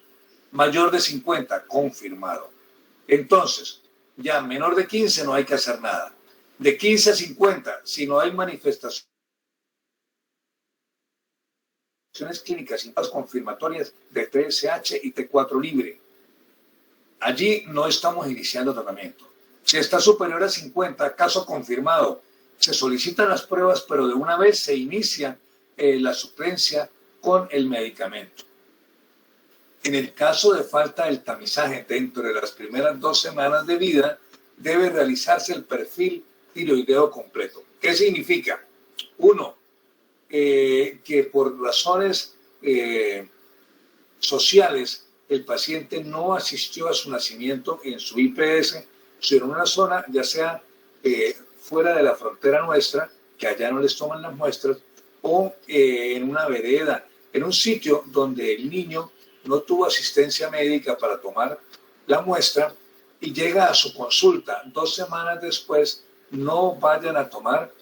Mayor de 50, confirmado. Entonces, ya menor de 15 no hay que hacer nada. De 15 a 50, si no hay manifestaciones clínicas y confirmatorias de TSH y T4 libre, allí no estamos iniciando tratamiento. Si está superior a 50, caso confirmado, se solicitan las pruebas, pero de una vez se inicia la suplencia con el medicamento. En el caso de falta del tamizaje dentro de las primeras 2 semanas de vida, debe realizarse el perfil tiroideo completo. ¿Qué significa? 1, que por razones sociales el paciente no asistió a su nacimiento en su IPS, sino en una zona, ya sea fuera de la frontera nuestra, que allá no les toman las muestras, o en una vereda, en un sitio donde el niño no tuvo asistencia médica para tomar la muestra y llega a su consulta 2 semanas después, no vayan a tomar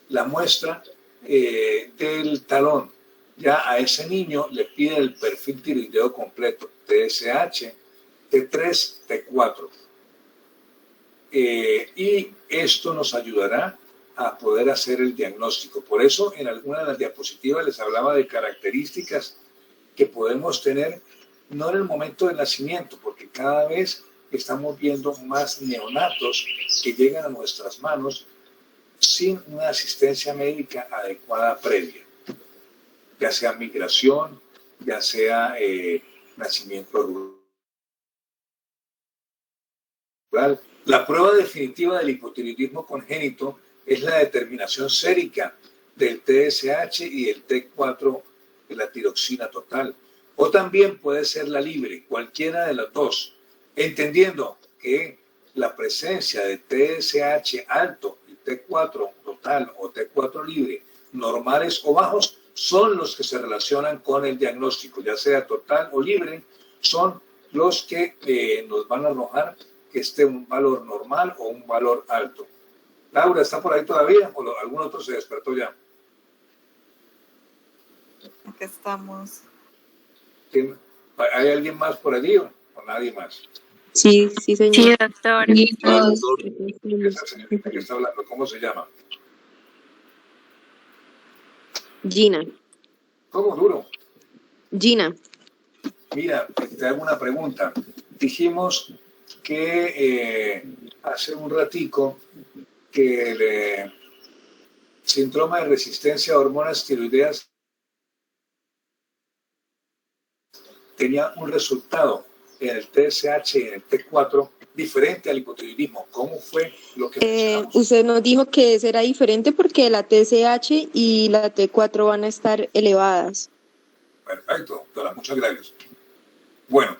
la muestra del talón. Ya a ese niño le pide el perfil tiroideo completo, TSH, T3, T4. Y esto nos ayudará a poder hacer el diagnóstico. Por eso en alguna de las diapositivas les hablaba de características que podemos tener no en el momento del nacimiento, porque cada vez estamos viendo más neonatos que llegan a nuestras manos sin una asistencia médica adecuada previa, ya sea migración, ya sea nacimiento rural. La prueba definitiva del hipotiroidismo congénito es la determinación sérica del TSH y el T4 de la tiroxina total. O también puede ser la libre, cualquiera de las dos, entendiendo que la presencia de TSH alto y T4 total o T4 libre, normales o bajos, son los que se relacionan con el diagnóstico, ya sea total o libre, son los que nos van a arrojar que esté un valor normal o un valor alto. Laura, ¿está por ahí todavía o algún otro se despertó ya? Aquí estamos. ¿Hay alguien más por allí o nadie más? Sí, sí, señor. Sí, doctor. Esa señorita que está hablando, ¿cómo se llama? Gina. ¿Cómo duro? Gina. Mira, te hago una pregunta. Dijimos que hace un ratico que el síndrome de resistencia a hormonas tiroideas tenía un resultado en el TSH y en el T4 diferente al hipotiroidismo. ¿Cómo fue lo que mencionamos? Usted nos dijo que será diferente porque la TSH y la T4 van a estar elevadas. Perfecto, doctora, muchas gracias. Bueno,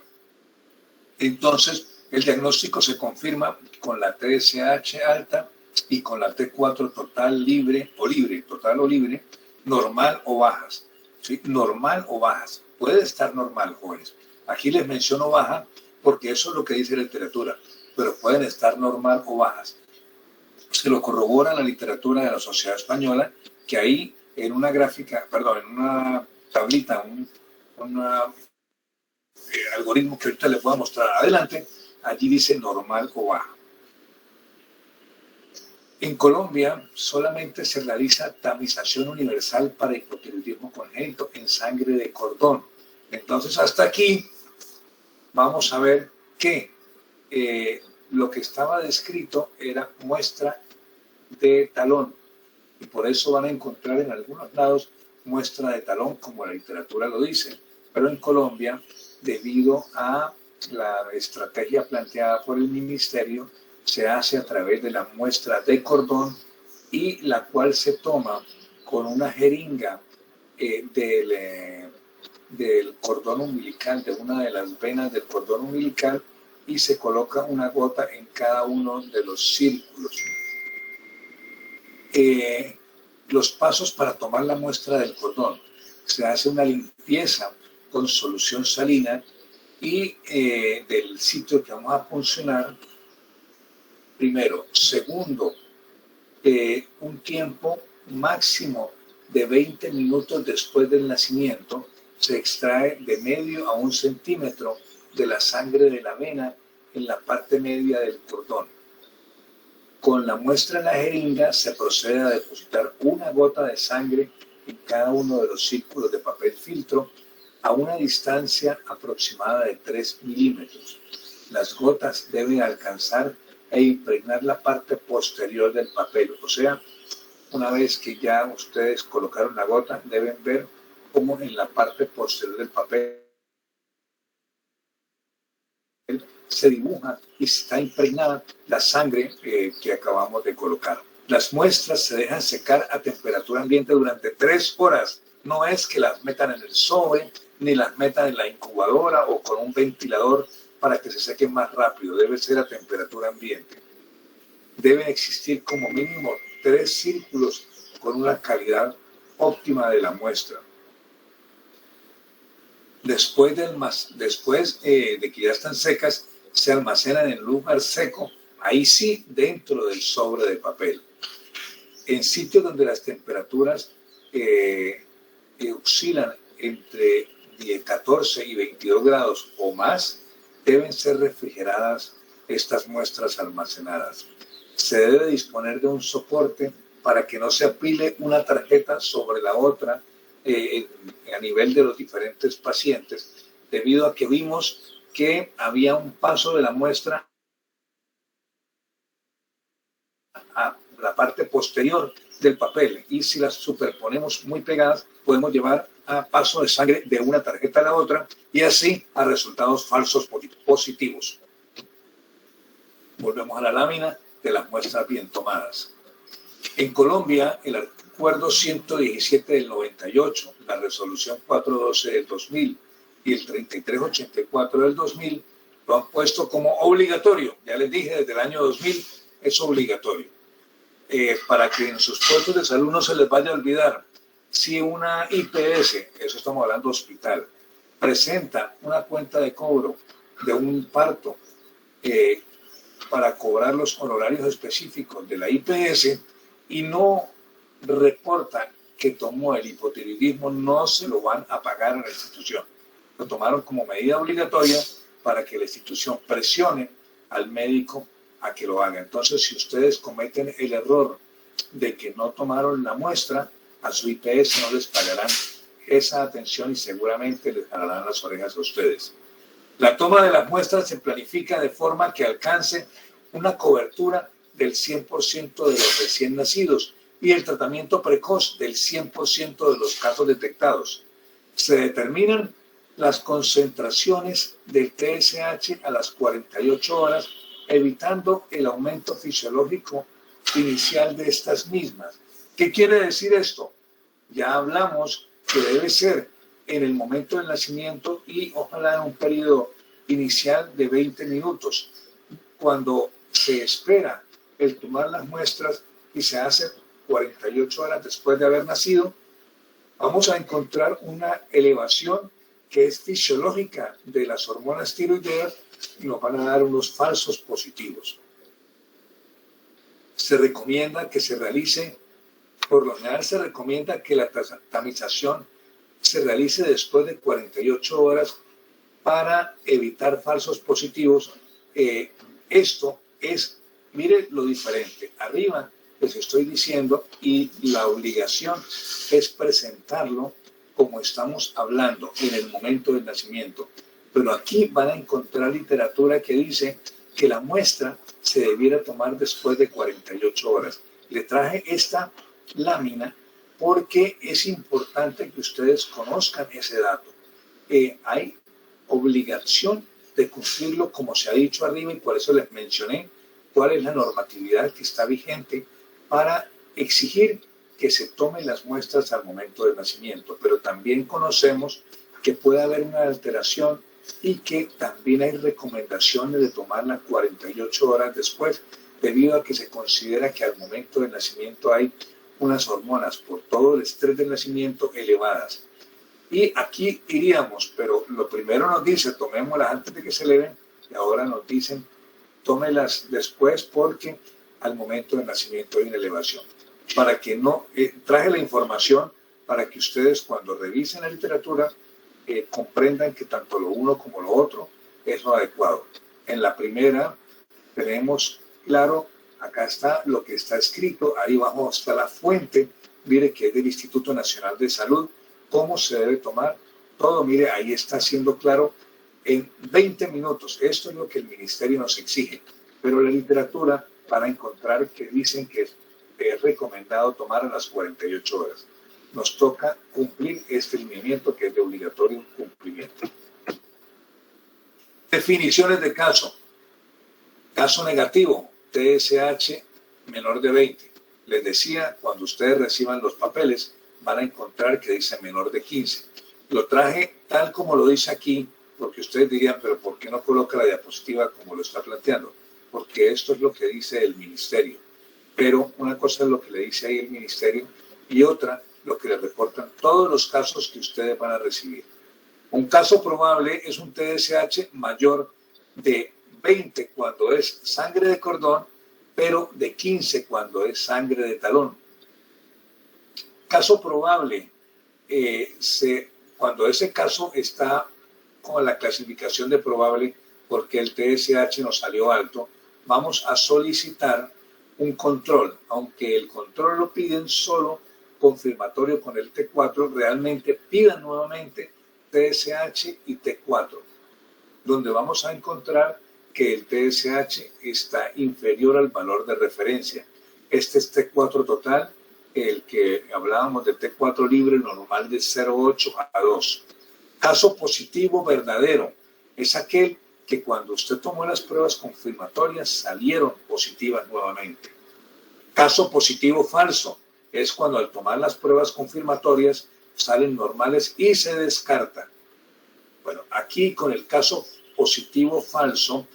entonces el diagnóstico se confirma con la TSH alta y con la T4 total total o libre, normal o bajas. ¿Sí? Normal o bajas. Puede estar normal, jóvenes. Aquí les menciono baja porque eso es lo que dice la literatura, pero pueden estar normal o bajas. Se lo corrobora la literatura de la Sociedad Española, que ahí en una gráfica, perdón, en una tablita, un algoritmo que ahorita les voy a mostrar adelante, allí dice normal o baja. En Colombia solamente se realiza tamización universal para hipotiroidismo congénito en sangre de cordón. Entonces hasta aquí vamos a ver que lo que estaba descrito era muestra de talón y por eso van a encontrar en algunos lados muestra de talón como la literatura lo dice, pero en Colombia debido a la estrategia planteada por el ministerio se hace a través de la muestra de cordón y la cual se toma con una jeringa del cordón umbilical, de una de las venas del cordón umbilical, y se coloca una gota en cada uno de los círculos. Los pasos para tomar la muestra del cordón: se hace una limpieza con solución salina y del sitio que vamos a puncionar, primero. Segundo, un tiempo máximo de 20 minutos después del nacimiento se extrae de medio a 1 centímetro de la sangre de la vena en la parte media del cordón. Con la muestra en la jeringa se procede a depositar una gota de sangre en cada uno de los círculos de papel filtro a una distancia aproximada de 3 milímetros. Las gotas deben alcanzar e impregnar la parte posterior del papel. O sea, una vez que ya ustedes colocaron la gota, deben ver cómo en la parte posterior del papel se dibuja y está impregnada la sangre que acabamos de colocar. Las muestras se dejan secar a temperatura ambiente durante 3 horas. No es que las metan en el sobre, ni las metan en la incubadora o con un ventilador para que se sequen más rápido. Debe ser a temperatura ambiente. Deben existir como mínimo 3 círculos con una calidad óptima de la muestra. Después de que ya están secas, se almacenan en lugar seco, ahí sí, dentro del sobre de papel. En sitios donde las temperaturas oscilan entre 14 y 22 grados o más, deben ser refrigeradas estas muestras almacenadas. Se debe disponer de un soporte para que no se apile una tarjeta sobre la otra a nivel de los diferentes pacientes, debido a que vimos que había un paso de la muestra a la parte posterior del papel, y si las superponemos muy pegadas podemos llevar a paso de sangre de una tarjeta a la otra y así a resultados falsos positivos. Volvemos a la lámina de las muestras bien tomadas. En Colombia, el Acuerdo 117 del 98, la Resolución 412 del 2000 y el 3384 del 2000 lo han puesto como obligatorio. Ya les dije, desde el año 2000 es obligatorio. Para que en sus puestos de salud no se les vaya a olvidar, si una IPS, eso estamos hablando hospital, presenta una cuenta de cobro de un parto para cobrar los honorarios específicos de la IPS y no reporta que tomó el hipotiroidismo, no se lo van a pagar a la institución. Lo tomaron como medida obligatoria para que la institución presione al médico a que lo haga. Entonces, si ustedes cometen el error de que no tomaron la muestra, a su IPS no les pagarán esa atención y seguramente les jalarán las orejas a ustedes. La toma de las muestras se planifica de forma que alcance una cobertura del 100% de los recién nacidos y el tratamiento precoz del 100% de los casos detectados. Se determinan las concentraciones del TSH a las 48 horas, evitando el aumento fisiológico inicial de estas mismas. ¿Qué quiere decir esto? Ya hablamos que debe ser en el momento del nacimiento y ojalá en un periodo inicial de 20 minutos. Cuando se espera el tomar las muestras y se hace 48 horas después de haber nacido, vamos a encontrar una elevación que es fisiológica de las hormonas tiroideas y nos van a dar unos falsos positivos. Se recomienda que se realice, por lo general se recomienda que la tamización se realice después de 48 horas para evitar falsos positivos. Esto es, mire lo diferente, arriba les estoy diciendo y la obligación es presentarlo como estamos hablando en el momento del nacimiento. Pero aquí van a encontrar literatura que dice que la muestra se debiera tomar después de 48 horas. Le traje esta lámina porque es importante que ustedes conozcan ese dato. Hay obligación de cumplirlo como se ha dicho arriba, y por eso les mencioné cuál es la normatividad que está vigente para exigir que se tomen las muestras al momento del nacimiento. Pero también conocemos que puede haber una alteración y que también hay recomendaciones de tomarla 48 horas después, debido a que se considera que al momento del nacimiento hay unas hormonas por todo el estrés del nacimiento elevadas. Y aquí iríamos, pero lo primero nos dice, tomémoslas antes de que se eleven, y ahora nos dicen, tómelas después porque al momento del nacimiento hay una elevación. Para que no, traje la información para que ustedes cuando revisen la literatura comprendan que tanto lo uno como lo otro es lo adecuado. En la primera tenemos claro, acá está lo que está escrito, ahí abajo está la fuente, mire que es del Instituto Nacional de Salud, cómo se debe tomar todo, mire, ahí está siendo claro en 20 minutos. Esto es lo que el ministerio nos exige, pero la literatura van a encontrar que dicen que es recomendado tomar a las 48 horas. Nos toca cumplir este lineamiento que es de obligatorio cumplimiento. Definiciones de caso. Caso negativo, TSH menor de 20. Les decía, cuando ustedes reciban los papeles, van a encontrar que dice menor de 15. Lo traje tal como lo dice aquí, porque ustedes dirían, pero ¿por qué no coloca la diapositiva como lo está planteando? Porque esto es lo que dice el ministerio. Pero una cosa es lo que le dice ahí el ministerio y otra lo que le reportan todos los casos que ustedes van a recibir. Un caso probable es un TSH mayor de 20 cuando es sangre de cordón, pero de 15 cuando es sangre de talón. Caso probable, cuando ese caso está con la clasificación de probable porque el TSH nos salió alto, vamos a solicitar un control, aunque el control lo piden solo confirmatorio con el T4, realmente pidan nuevamente TSH y T4, donde vamos a encontrar que el TSH está inferior al valor de referencia. Este es T4 total, el que hablábamos de T4 libre normal de 0,8 a 2. Caso positivo verdadero es aquel que cuando usted tomó las pruebas confirmatorias salieron positivas nuevamente. Caso positivo falso es cuando al tomar las pruebas confirmatorias salen normales y se descarta. Bueno, aquí con el caso positivo falso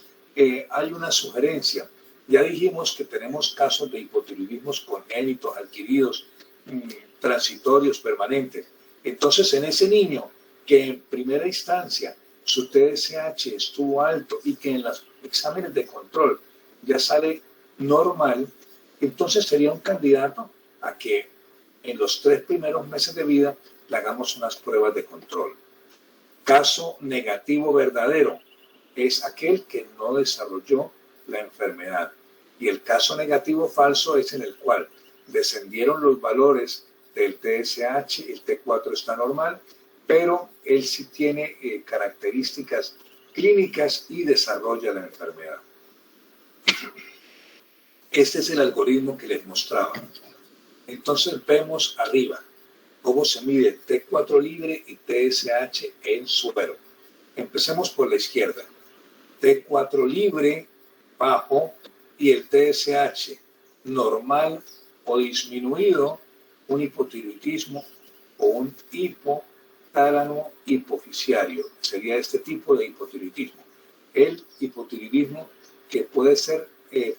hay una sugerencia. Ya dijimos que tenemos casos de hipotiroidismos congénitos, adquiridos, transitorios, permanentes. Entonces, en ese niño que en primera instancia su TSH estuvo alto y que en los exámenes de control ya sale normal, entonces sería un candidato a que en los 3 primeros meses de vida le hagamos unas pruebas de control. Caso negativo verdadero es aquel que no desarrolló la enfermedad. Y el caso negativo falso es en el cual descendieron los valores del TSH, el T4 está normal, pero él sí tiene características clínicas y desarrolla la enfermedad. Este es el algoritmo que les mostraba. Entonces vemos arriba cómo se mide T4 libre y TSH en suero. Empecemos por la izquierda. T4 libre bajo y el TSH normal o disminuido, un hipotiroidismo o un hipotálamo hipoficiario. Sería este tipo de hipotiroidismo. El hipotiroidismo que puede ser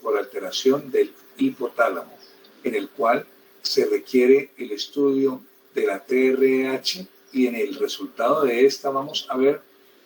por alteración del hipotálamo, en el cual se requiere el estudio de la TRH y en el resultado de esta vamos a ver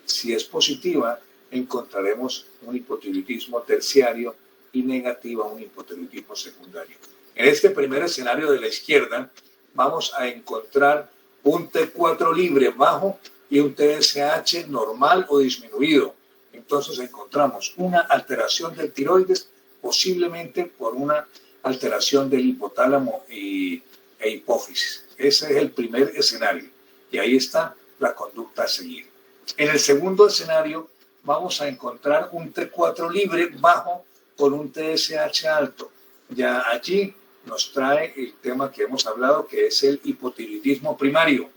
si es positiva, encontraremos un hipotiroidismo terciario y negativa un hipotiroidismo secundario. En este primer escenario de la izquierda vamos a encontrar un T4 libre bajo y un TSH normal o disminuido. Entonces encontramos una alteración del tiroides, posiblemente por una alteración del hipotálamo e hipófisis. Ese es el primer escenario y ahí está la conducta a seguir. En el segundo escenario vamos a encontrar un T4 libre bajo con un TSH alto. Ya allí nos trae el tema que hemos hablado, que es el hipotiroidismo primario.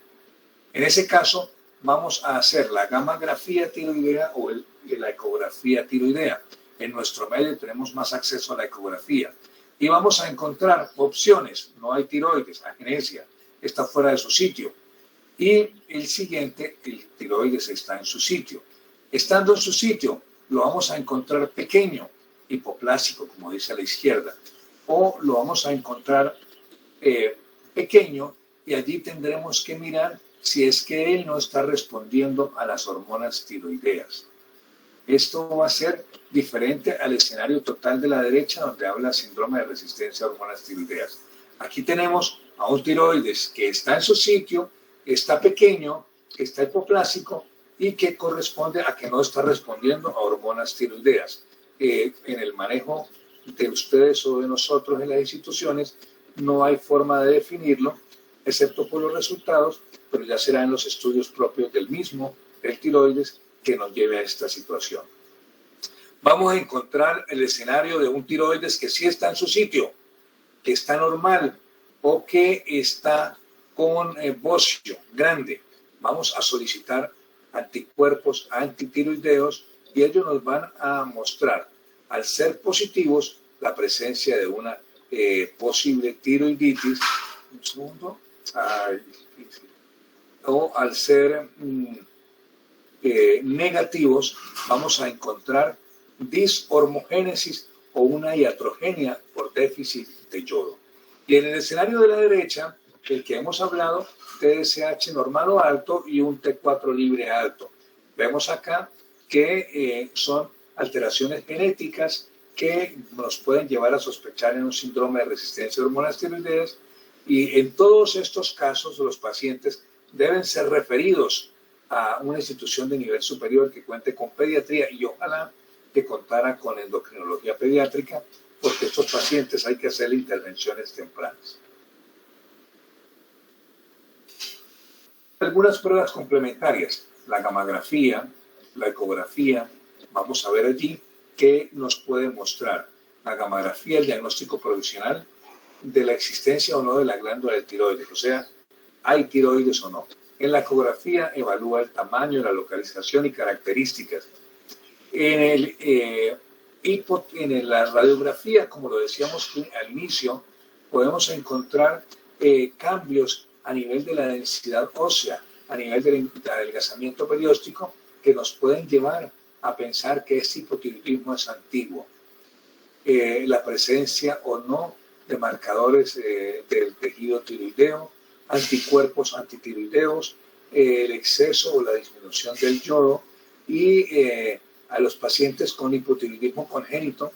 En ese caso vamos a hacer la gamografía tiroidea o el la ecografía tiroidea. En nuestro medio tenemos más acceso a la ecografía. Y vamos a encontrar opciones. No hay tiroides, agenesia, está fuera de su sitio. Y el siguiente, el tiroides está en su sitio. Estando en su sitio, lo vamos a encontrar pequeño, hipoplásico, como dice a la izquierda. O lo vamos a encontrar pequeño, y allí tendremos que mirar si es que él no está respondiendo a las hormonas tiroideas. Esto va a ser diferente al escenario total de la derecha, donde habla síndrome de resistencia a hormonas tiroideas. Aquí tenemos a un tiroides que está en su sitio, está pequeño, que está hipoplásico y que corresponde a que no está respondiendo a hormonas tiroideas. En el manejo de ustedes o de nosotros en las instituciones no hay forma de definirlo, excepto por los resultados, pero ya será en los estudios propios del mismo, el tiroides, que nos lleve a esta situación. Vamos a encontrar el escenario de un tiroides que sí está en su sitio, que está normal o que está con bocio grande. Vamos a solicitar anticuerpos antitiroideos y ellos nos van a mostrar, al ser positivos, la presencia de una posible tiroiditis. Un segundo. O al ser negativos, vamos a encontrar dishormogénesis o una iatrogenia por déficit de yodo. Y en el escenario de la derecha, el que hemos hablado, TSH normal o alto y un T4 libre alto. Vemos acá que son alteraciones genéticas que nos pueden llevar a sospechar en un síndrome de resistencia a hormonas tiroideas, y en todos estos casos los pacientes deben ser referidos a una institución de nivel superior que cuente con pediatría y ojalá que contara con endocrinología pediátrica, porque estos pacientes hay que hacer intervenciones tempranas. Algunas pruebas complementarias, la gammagrafía, la ecografía, vamos a ver allí qué nos puede mostrar. La gammagrafía, el diagnóstico provisional de la existencia o no de la glándula de tiroides, o sea, ¿hay tiroides o no? En la ecografía evalúa el tamaño, la localización y características. En la radiografía, como lo decíamos al inicio, podemos encontrar cambios a nivel de la densidad ósea, a nivel del adelgazamiento perióstico, que nos pueden llevar a pensar que este hipotiroidismo es antiguo. La presencia o no de marcadores del tejido tiroideo, anticuerpos antitiroideos, el exceso o la disminución del yodo, y a los pacientes con hipotiroidismo congénito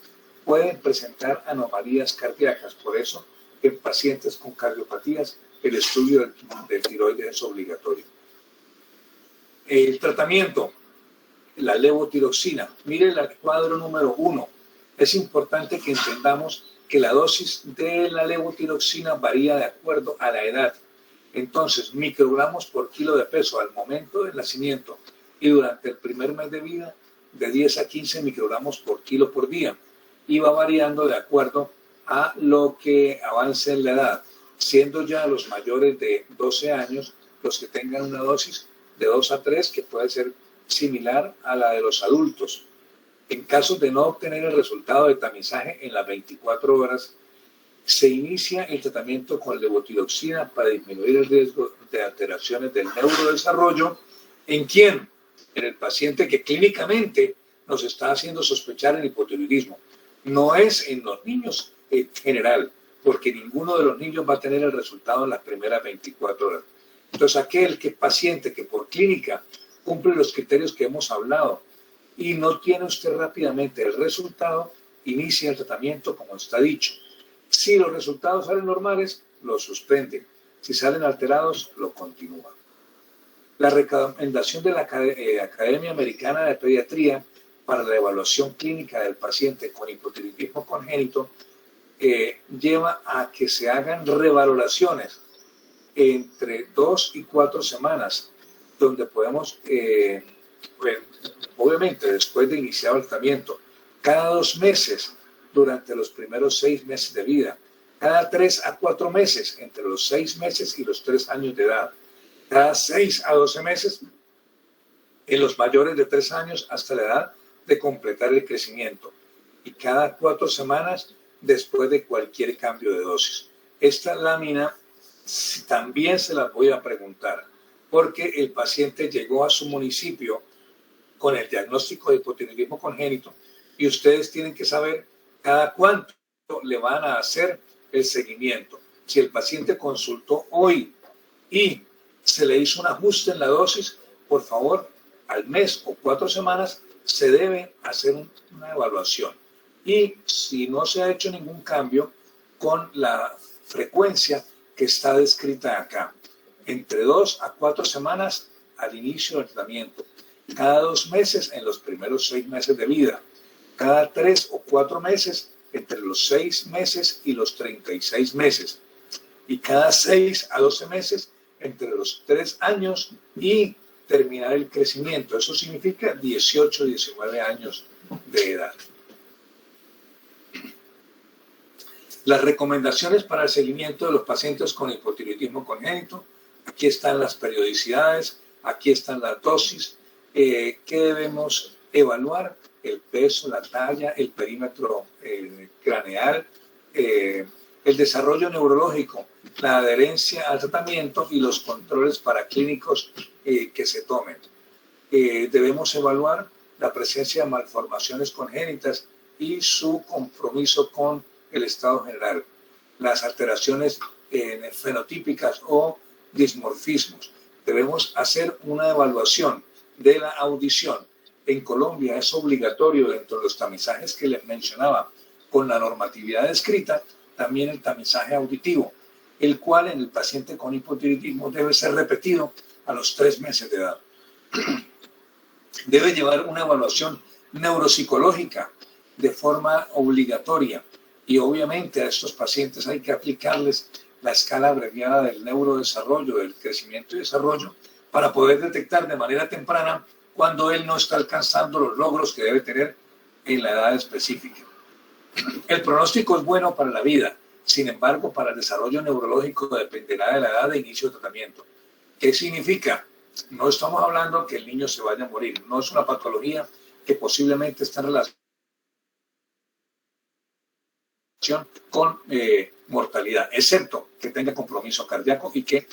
pueden presentar anomalías cardíacas. Por eso, en pacientes con cardiopatías, el estudio del tiroides es obligatorio. El tratamiento, la levotiroxina. Mire el cuadro número 1. Es importante que entendamos que la dosis de la levotiroxina varía de acuerdo a la edad. Entonces, microgramos por kilo de peso al momento del nacimiento y durante el primer mes de vida, de 10 a 15 microgramos por kilo por día. Y va variando de acuerdo a lo que avance en la edad, siendo ya los mayores de 12 años los que tengan una dosis de 2 a 3, que puede ser similar a la de los adultos. En caso de no obtener el resultado de tamizaje en las 24 horas, se inicia el tratamiento con levotiroxina para disminuir el riesgo de alteraciones del neurodesarrollo. ¿En quién? En el paciente que clínicamente nos está haciendo sospechar el hipotiroidismo. No es en los niños en general, porque ninguno de los niños va a tener el resultado en las primeras 24 horas. Entonces, aquel paciente que por clínica cumple los criterios que hemos hablado y no tiene usted rápidamente el resultado, inicia el tratamiento como está dicho. Si los resultados salen normales, lo suspenden. Si salen alterados, lo continúan. La recomendación de la Academia Americana de Pediatría para la evaluación clínica del paciente con hipotiroidismo congénito lleva a que se hagan revaloraciones entre 2 y 4 semanas, donde podemos, obviamente después de iniciar el tratamiento, cada 2 meses durante los primeros 6 meses de vida, cada 3 a 4 meses entre los 6 meses y los 3 años de edad, cada 6 a 12 meses en los mayores de 3 años hasta la edad de completar el crecimiento y cada 4 semanas después de cualquier cambio de dosis. Esta lámina también se la voy a preguntar porque el paciente llegó a su municipio con el diagnóstico de hipotiroidismo congénito y ustedes tienen que saber cada cuánto le van a hacer el seguimiento. Si el paciente consultó hoy y se le hizo un ajuste en la dosis, por favor, al mes o 4 semanas se debe hacer una evaluación. Y si no se ha hecho ningún cambio, con la frecuencia que está descrita acá, entre 2 a 4 semanas al inicio del tratamiento, cada 2 meses en los primeros 6 meses de vida, cada 3 o 4 meses entre los 6 meses y los 36 meses, y cada 6 a 12 meses entre los 3 años y terminar el crecimiento. Eso significa 18, 19 años de edad. Las recomendaciones para el seguimiento de los pacientes con hipotiroidismo congénito. Aquí están las periodicidades, aquí están las dosis. ¿Qué debemos evaluar? El peso, la talla, el perímetro craneal, el desarrollo neurológico, la adherencia al tratamiento y los controles paraclínicos que se tomen. Debemos evaluar la presencia de malformaciones congénitas y su compromiso con el estado general, las alteraciones fenotípicas o dismorfismos. Debemos hacer una evaluación de la audición. En Colombia es obligatorio dentro de los tamizajes que les mencionaba, con la normatividad escrita, también el tamizaje auditivo, el cual en el paciente con hipotiroidismo debe ser repetido a los 3 meses de edad. Debe llevar una evaluación neuropsicológica de forma obligatoria y obviamente a estos pacientes hay que aplicarles la escala abreviada del neurodesarrollo, del crecimiento y desarrollo, para poder detectar de manera temprana cuando él no está alcanzando los logros que debe tener en la edad específica. El pronóstico es bueno para la vida, sin embargo, para el desarrollo neurológico dependerá de la edad de inicio de tratamiento. ¿Qué significa? No estamos hablando que el niño se vaya a morir, no es una patología que posiblemente está en relación con mortalidad, excepto que tenga compromiso cardíaco y que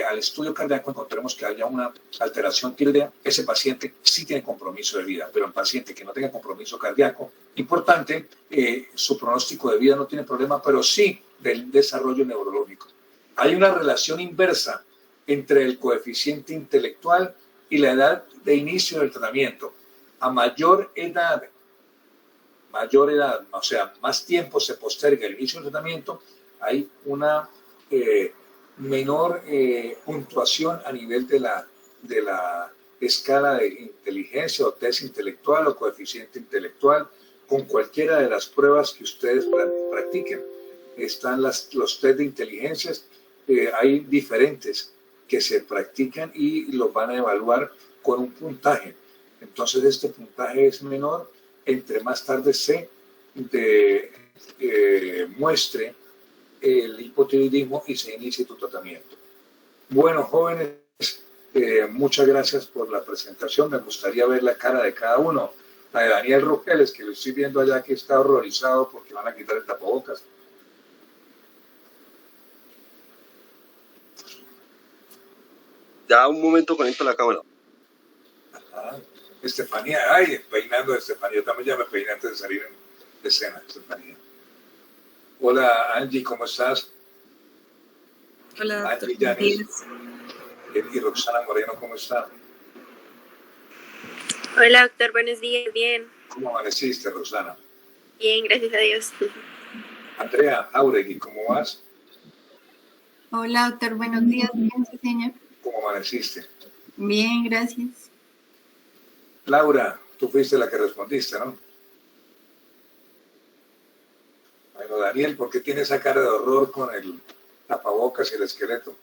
al estudio cardíaco encontremos que haya una alteración tiroidea. Ese paciente sí tiene compromiso de vida, pero el paciente que no tenga compromiso cardíaco, importante, su pronóstico de vida no tiene problema, pero sí del desarrollo neurológico. Hay una relación inversa entre el coeficiente intelectual y la edad de inicio del tratamiento. A mayor edad, o sea, más tiempo se posterga el inicio del tratamiento, hay una menor puntuación a nivel de la escala de inteligencia o test intelectual o coeficiente intelectual, con cualquiera de las pruebas que ustedes practiquen. Están los test de inteligencias, hay diferentes que se practican y los van a evaluar con un puntaje. Entonces este puntaje es menor entre más tarde se muestre el hipotiroidismo y se inicie tu tratamiento. Bueno, jóvenes, muchas gracias por la presentación. Me gustaría ver la cara de cada uno. La de Daniel Rogeles, que lo estoy viendo allá, que está horrorizado porque van a quitar el tapabocas. Ya un momento conecto la cámara. Ajá. Estefanía, ay, peinando a Estefanía. También ya me peiné antes de salir en escena, Estefanía. Hola, Angie, ¿cómo estás? Hola, Angie Yanis. Y Roxana Moreno, ¿cómo está? Hola, doctor, buenos días, bien. ¿Cómo amaneciste, Roxana? Bien, gracias a Dios. Andrea Auregui, ¿cómo vas? Hola, doctor, buenos días. Bien, sí, señor. ¿Cómo amaneciste? Bien, gracias. Laura, tú fuiste la que respondiste, ¿no? Bueno, Daniel, ¿por qué tiene esa cara de horror con el tapabocas y el esqueleto?